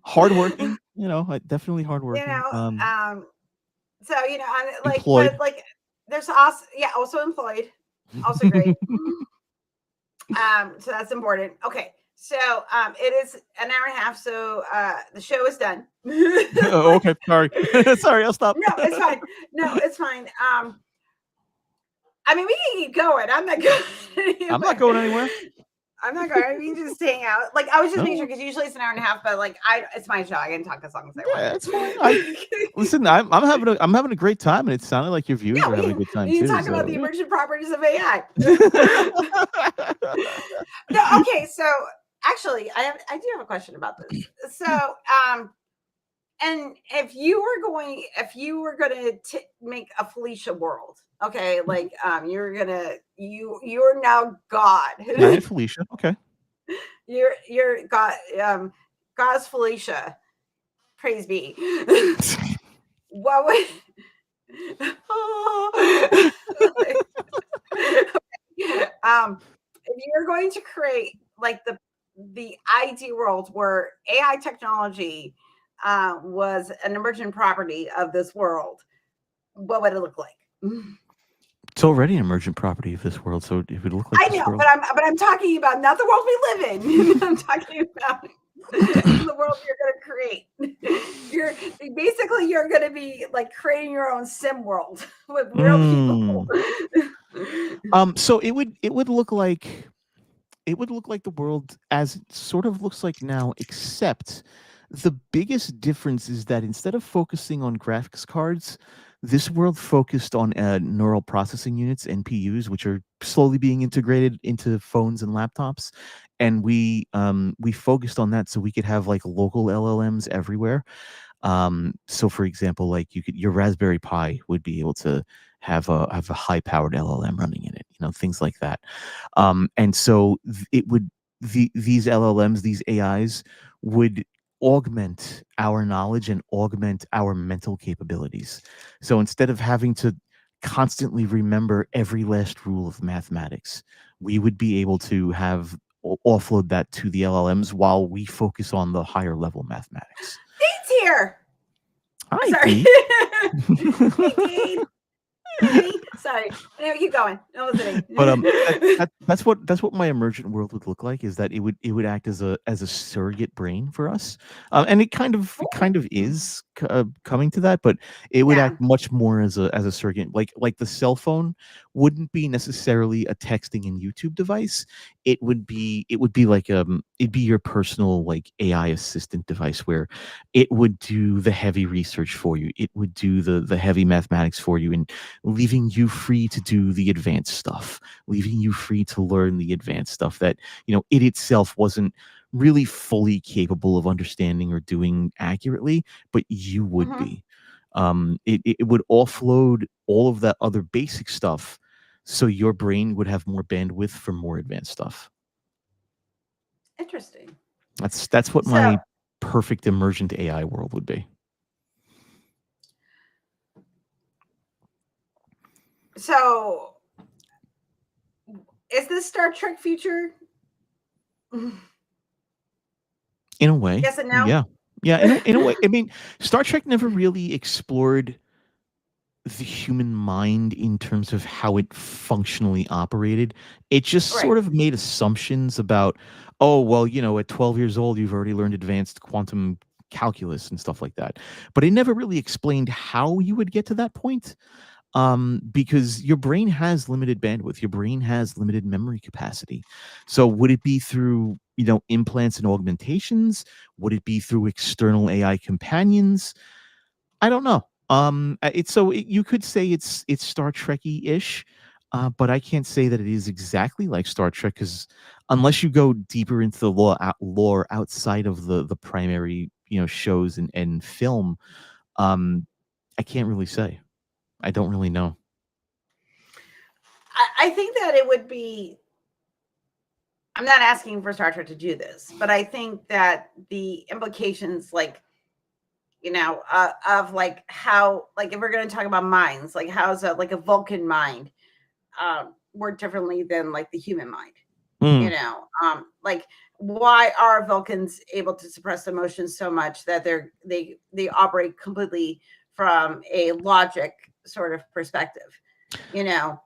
Hardworking, definitely You hardworking. know, so Employed. but like there's also also employed, also great. So that's important. Okay. So it is an hour and a half, so the show is done. Oh, okay, sorry. Sorry, I'll stop. No, it's fine. No, it's fine. I mean, we can keep going. I'm not going anywhere. I'm not going anywhere. I'm not going. We can just hang out. Like I was just making sure No. because usually it's an hour and a half, but like it's my show. I can talk as long as I want. Yeah, that's fine. Listen, I'm having a great time, and it sounded like your viewers are having a good time we too. can talk about the Yeah. emergent properties of AI. No, okay. So actually, I do have a question about this. So, and if you were going to make a Felicia world, okay, like you're now God. Planet Felicia. Okay. You're God. God's Felicia. Praise be. What would if you're going to create like the ideal world where AI technology was an emergent property of this world, what would it look like? It's already an emergent property of this world, so it would look like I this know, world. but I'm talking about not the world we live in. I'm talking about the world you're going to create. You're going to be like creating your own sim world with real people. So it would look like the world as it sort of looks like now, except the biggest difference is that instead of focusing on graphics cards, this world focused on neural processing units, NPUs, which are slowly being integrated into phones and laptops. And we focused on that so we could have like local LLMs everywhere. So for example, like your Raspberry Pi would be able to have a high powered LLM running in it, things like that. And so these LLMs, these AIs would augment our knowledge and augment our mental capabilities. So instead of having to constantly remember every last rule of mathematics, we would be able to offload that to the LLMs while we focus on the higher level mathematics. Dean's here. Hi, sorry. Dean. Hey, Dean. Hey, sorry. Anyway, keep going. I was kidding. But that's what my emergent world would look like. Is that it would act as a surrogate brain for us, and it kind of is coming to that. But it would act much more as a surrogate, like the cell phone wouldn't be necessarily a texting and YouTube device. It would be like it'd be your personal like AI assistant device where it would do the heavy research for you. It would do the heavy mathematics for you, and leaving you free to do the advanced stuff, leaving you free to learn the advanced stuff that it itself wasn't really fully capable of understanding or doing accurately, but you would be. It would offload all of that other basic stuff so your brain would have more bandwidth for more advanced stuff. Interesting. That's what my perfect emergent AI world would be. So, is this Star Trek future? In a way. Yes and no? Yeah. In a way. I mean, Star Trek never really explored the human mind in terms of how it functionally operated. It just sort of made assumptions about, oh, well, at 12 years old, you've already learned advanced quantum calculus and stuff like that. But it never really explained how you would get to that point. Because your brain has limited bandwidth, your brain has limited memory capacity. So would it be through, implants and augmentations? Would it be through external AI companions? I don't know. You could say it's Star Trek-y-ish, but I can't say that it is exactly like Star Trek, because unless you go deeper into the lore outside of the primary, shows and film, I can't really say. I don't really know. I think that it would be. I'm not asking for Star Trek to do this, but I think that the implications, like, of like how, like, if we're going to talk about minds, like how's a like a Vulcan mind work differently than like the human mind, Mm. like why are Vulcans able to suppress emotions so much that they operate completely from a logic sort of perspective, Yeah,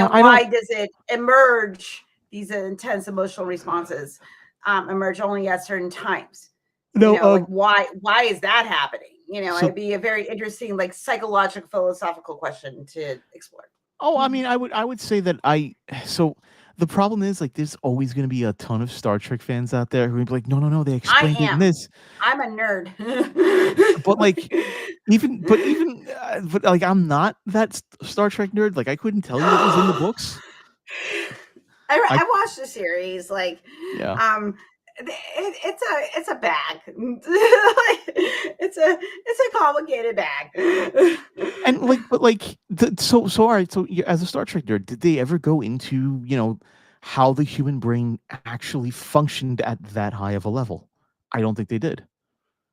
and I why don't. does it emerge, these intense emotional responses emerge only at certain times, No. like why is that happening? So, It'd be a very interesting, like, psychological philosophical question to explore. oh, I mean, I would say that so the problem is, like, there's always going to be a ton of Star Trek fans out there who would be like, no, no, no, they I explained it in am. this. I'm a nerd. But like, but like, I'm not that Star Trek nerd. Like, I couldn't tell you what was in the books. I I watched the series, like, Yeah. um, it's a bag. It's a complicated bag. And like, but like, so all right. So, as a Star Trek nerd, did they ever go into how the human brain actually functioned at that high of a level? I don't think they did.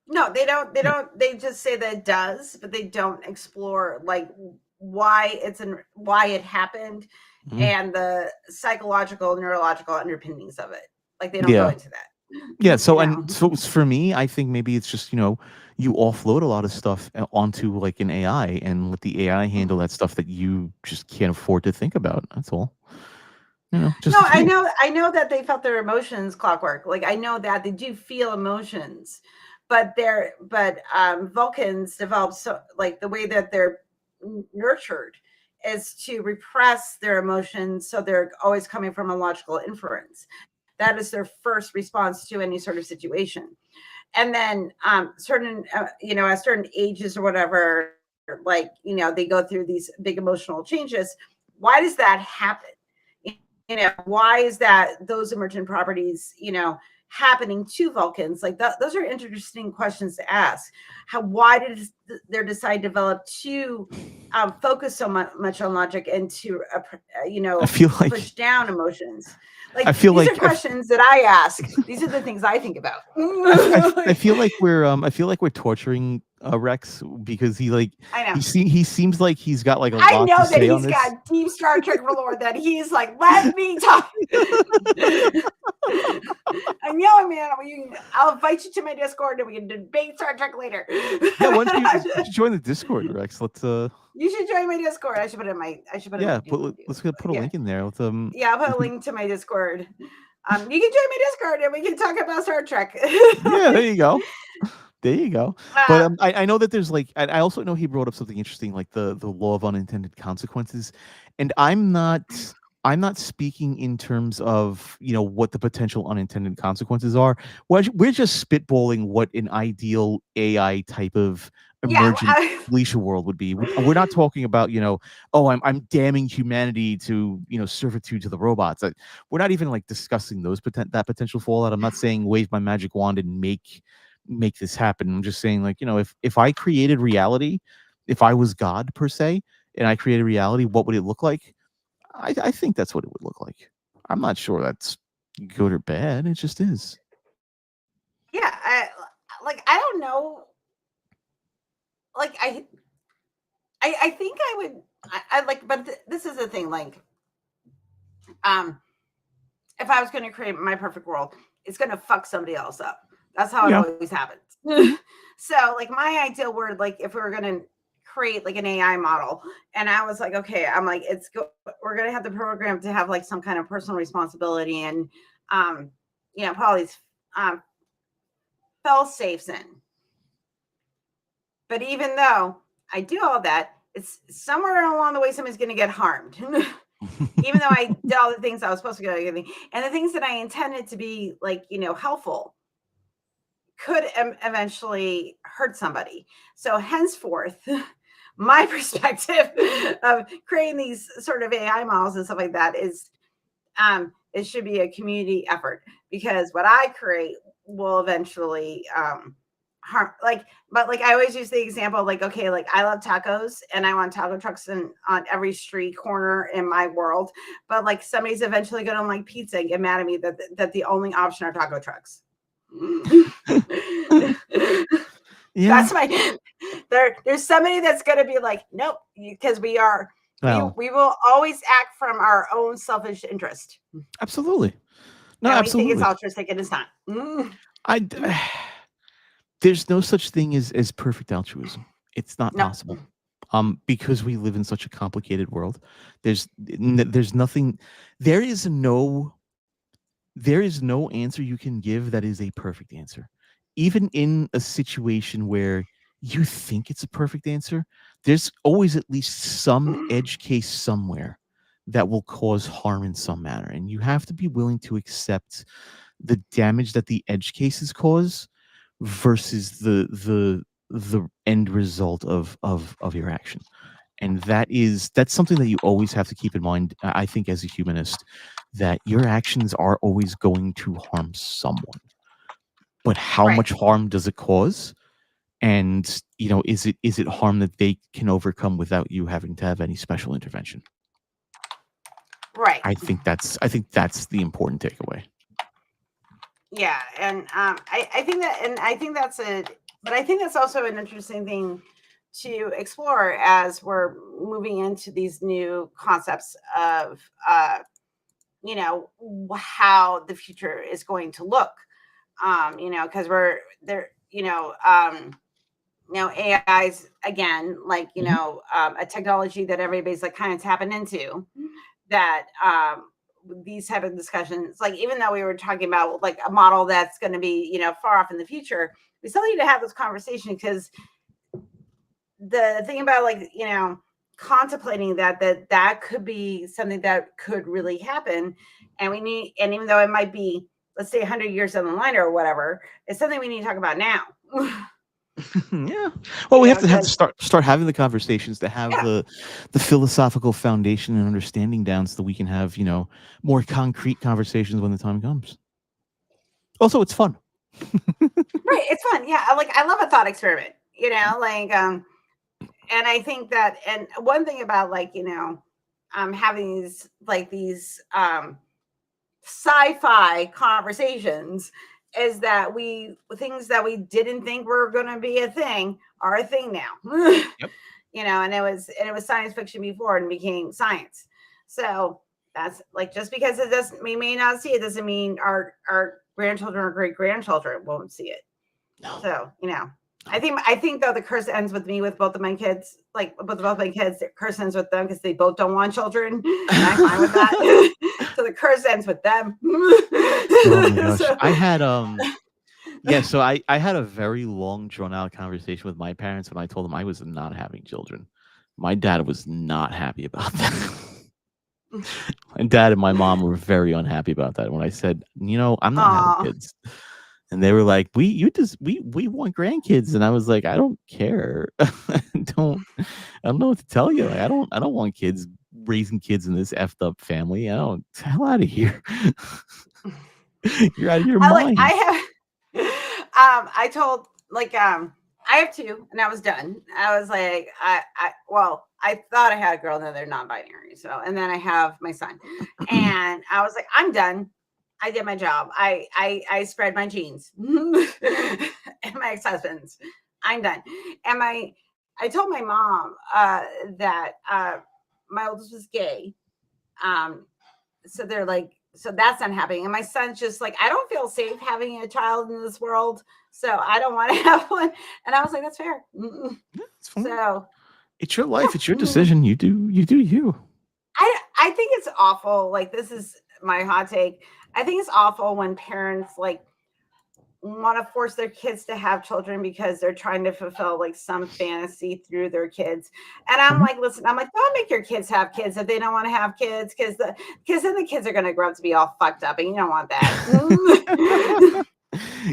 No, they don't. They Yeah. don't. They just say that it does, but they don't explore, like, why it happened Mhm. and the psychological, neurological underpinnings of it. Like, they don't go Yeah. into that. Yeah. You So, know. and so for me, I think maybe it's just you offload a lot of stuff onto like an AI, and let the AI handle that stuff that you just can't afford to think about. That's all. No, Just a I few. know. I know that they felt their emotions, Clockwork. Like, I know that they do feel emotions, but Vulcans develop, so, like, the way that they're nurtured is to repress their emotions, so they're always coming from a logical inference. That is their first response to any sort of situation. And then certain, at certain ages or whatever, like, they go through these big emotional changes. Why does that happen? Why is that, those emergent properties, happening to Vulcans? Like, those are interesting questions to ask. Why did their design develop to focus so much on logic and to I feel push like down emotions? I Like, feel these like are questions that I ask. These are the things I think about. I feel like we're torturing Rex, because I know. he seems like he's got like a I lot to know that say on he's this. got deep Star Trek lore that he's like, let me talk. I know, man. I'll invite you to my Discord and we can debate Star Trek later. Yeah, why don't you join the Discord, Rex? Let's You should join my Discord. I should put it in my. I should put it in my yeah, doobly let's doo. put a Yeah, link in there. Let's yeah. I'll put we a can link to my Discord. You can join my Discord and we can talk about Star Trek. yeah, there you go. There you go. But uh, I know that there's like I also know he brought up something interesting, like the law of unintended consequences, and I'm not speaking in terms of what the potential unintended consequences are. We're just spitballing what an ideal AI type of yeah. emergent Felicia world would be. We're not talking about oh, I'm damning humanity to servitude to the robots. We're not even like discussing that potential fallout. I'm not saying wave my magic wand and make this happen. I'm just saying, like, if I created reality, if I was God per se, and I created reality, what would it look like? I think that's what it would look like. I'm not sure that's good or bad. It just is. Yeah. I don't know. Like, I think I would. I like, but this is the thing. Like, um, if I was going to create my perfect world, it's going to fuck somebody else up. That's how it Yeah. always happens. Mhm. So, like, my ideal word, like, if we were going to create like an AI model, and I was like, okay, I'm like, we're going to have the program to have like some kind of personal responsibility and, put all these fail safes in. But even though I do all that, it's somewhere along the way somebody's going to get harmed. Even though I did all the things I was supposed to go, and the things that I intended to be, like, helpful, could eventually hurt somebody. So henceforth, my perspective of creating these sort of AI models and stuff like that is, it should be a community effort, because what I create will eventually harm, like, but like I always use the example, like, okay, like I love tacos and I want taco trucks on every street corner in my world, but like somebody's eventually going to like pizza and get mad at me that the only option are taco trucks. Yeah. That's my there's somebody that's going to be like, nope, because we will always act from our own selfish interest. Absolutely. No, And we think it's absolutely. altruistic and it's not. There's no such thing as perfect altruism. It's not No. possible. Because we live in such a complicated world. There's nothing. There is no answer you can give that is a perfect answer. Even in a situation where you think it's a perfect answer, there's always at least some edge case somewhere that will cause harm in some manner, and you have to be willing to accept the damage that the edge cases cause versus the end result of your action. And that's something that you always have to keep in mind, I think, as a humanist, that your actions are always going to harm someone, but how Right. much harm does it cause? And is it harm that they can overcome without you having to have any special intervention? Right. I think that's the important takeaway. Yeah, and I think that, and I think that's but I think that's also an interesting thing to explore as we're moving into these new concepts of how the future is going to look. Because we're there, AI's again, like, a technology that everybody's like kind of tapping into, that these type of discussions, like, even though we were talking about like a model that's going to be, far off in the future, we still need to have this conversation, because the thing about, like, contemplating that could be something that could really happen, and even though it might be, let's say, 100 years down the line or whatever, it's something we need to talk about now. Yeah. Well, we have to start having the conversations to have the philosophical foundation and understanding down, so that we can have, more concrete conversations when the time comes. Also, it's fun. Right, it's fun. Yeah, I love a thought experiment, and I think that, and one thing about, like, having these sci-fi conversations is that things that we didn't think were going to be a thing are a thing now. Yep. And it was science fiction before and became science. So that's, like, just because we may not see it, doesn't mean our grandchildren or great grandchildren won't see it. No. So, I think though the curse ends with me, with both of my kids, like both my kids, the curse ends with them because they both don't want children. And I'm fine with that. So the curse ends with them. Oh my gosh. So, I had so I had a very long, drawn out conversation with my parents when I told them I was not having children. My dad was not happy about that. My dad and my mom were very unhappy about that when I said, I'm not having kids. And they were like, we want grandkids. And I was like, I don't care. I don't know what to tell you. Like, I don't want kids, raising kids in this effed up family. Hell out of here. You're out of your mind. I told, like, I have two, and I was done. I was like, I thought I had a girl, and then they're non-binary. So, and then I have my son, and I was like, I'm done. I did my job. I spread my genes and my ex-husband's. I'm done. And I told my mom that my oldest was gay. So they're like, so that's not happening. And my son's just like, I don't feel safe having a child in this world, so I don't want to have one. And I was like, that's fair. That's fine. So it's your life. It's your decision. You do you. I think it's awful. Like, this is my hot take. I think it's awful when parents, like, want to force their kids to have children because they're trying to fulfill, like, some fantasy through their kids. And I'm like, listen, don't make your kids have kids if they don't want to have kids, because then the kids are going to grow up to be all fucked up, and you don't want that.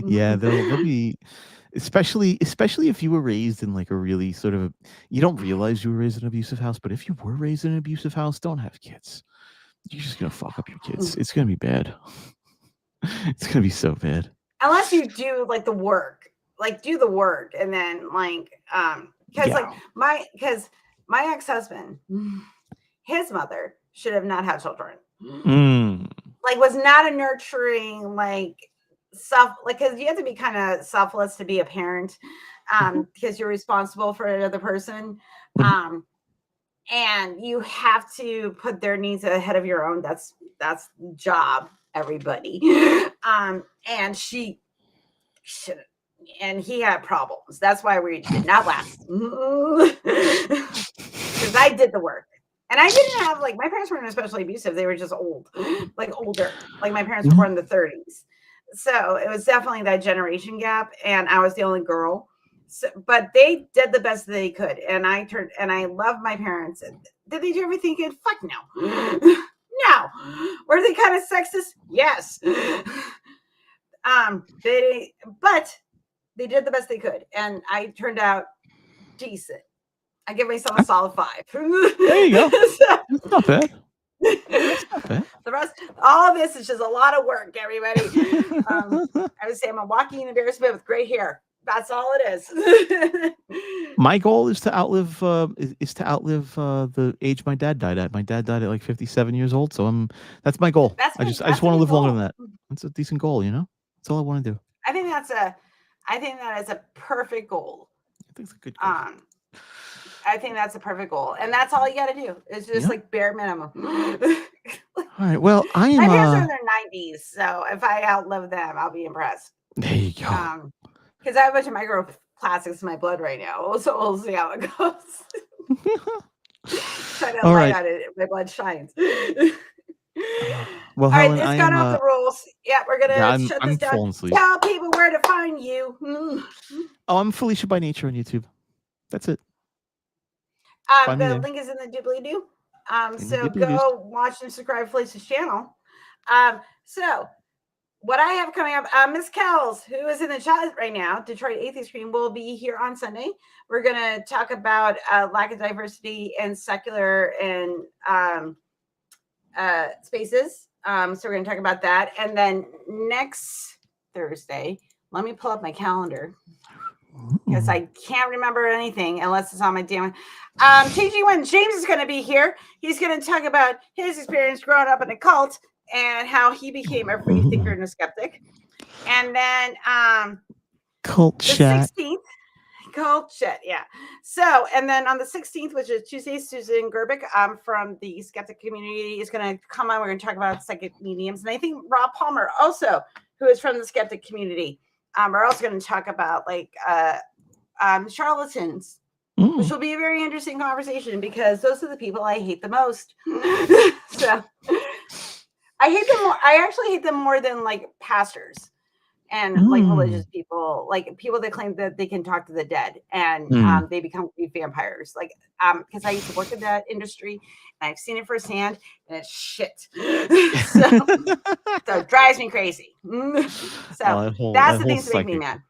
Yeah, they'll be, especially if you were raised in, like, a really sort of, you don't realize you were raised in an abusive house, but if you were raised in an abusive house, don't have kids. You're just gonna fuck up your kids. It's gonna be bad. It's gonna be so bad. Unless you do, like, the work. like do the work, and then like because my ex-husband, his mother should have not had children. Like was not a nurturing because you have to be kind of selfless to be a parent, because you're responsible for another person, and you have to put their needs ahead of your own. That's the job, everybody. And she should, and he had problems. That's why we did not last, because I did the work. And I didn't have my parents weren't especially abusive. They were just old, older. Like my parents were born in the 30s. So it was definitely that generation gap. And I was the only girl. So, but they did the best they could. And I love my parents. Did they do everything good? Fuck no. No. Were they kind of sexist? Yes. But they did the best they could. And I turned out decent. I give myself a solid 5. There you go. That's not bad. That's not bad. The rest, all this is just a lot of work, everybody. I would say I'm a walking embarrassment with gray hair. That's all it is. My goal is to outlive the age my dad died at. My dad died at 57 years old, so that's my goal. I just want to live longer than that. That's a decent goal, That's all I want to do. I think that is a perfect goal. I think it's a good goal. I think that's a perfect goal, and that's all you got to do. It's just bare minimum. All right. Well, my parents are in their 90s, so if I outlive them, I'll be impressed. There you go. Because I have a bunch of microplastics in my blood right now, so we'll see how it goes. Try to light on it, my blood shines. Well, Helen, it's gone off the rules. Yeah, we're gonna shut this down. Tell people where to find you. Oh, I'm Felicia by nature on YouTube. That's it. The link is in the doobly-doo. So go watch and subscribe to Felicia's channel. So what I have coming up, Miss Kells, who is in the chat right now, Detroit Atheist Cream, will be here on Sunday. We're going to talk about lack of diversity in secular and spaces. So we're going to talk about that. And then next Thursday, let me pull up my calendar, because I can't remember anything unless it's on my damn. TG1 James is going to be here. He's going to talk about his experience growing up in a cult and how he became a free thinker and a skeptic. And then cult chat. 16th, cult chat, yeah. So, and then on the 16th, which is Tuesday, Susan Gerbic from the skeptic community is going to come on. We're going to talk about psychic mediums. And I think Rob Palmer also, who is from the skeptic community. We're also going to talk about charlatans, which will be a very interesting conversation, because those are the people I hate the most. So I hate them more. I actually hate them more than pastors and religious people, people that claim that they can talk to the dead and they become vampires. Because I used to work in that industry and I've seen it firsthand, and it's shit. So it drives me crazy. So that's the things that make me mad.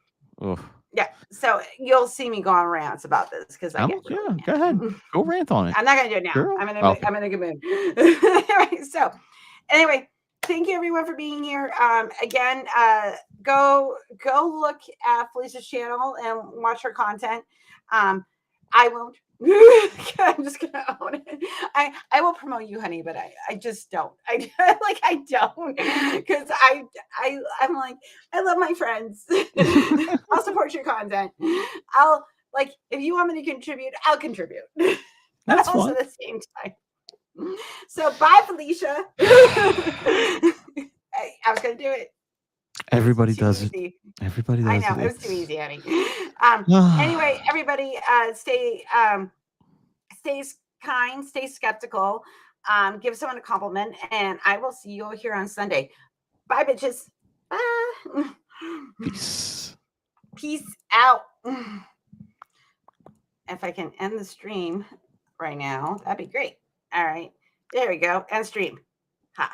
Yeah. So you'll see me go on rants about this, because I get really mad. Go ahead. Go rant on it. I'm not going to do it now. Girl. I'm in a good mood. So anyway, thank you everyone for being here. Again, go look at Felicia's channel and watch her content. I won't. I'm just gonna own it. I will promote you, honey, but I just don't. I don't, because I'm like, I love my friends. I'll support your content. I'll if you want me to contribute, I'll contribute. That's also fun. at the same time. So bye, Felicia. I was gonna do it. Everybody does it. Everybody does it. I know, it was too easy, honey. Anyway, everybody, stay kind, stay skeptical, give someone a compliment, and I will see you all here on Sunday. Bye, bitches. Bye. Peace out. If I can end the stream right now, that'd be great. All right. There we go. End stream. Ha.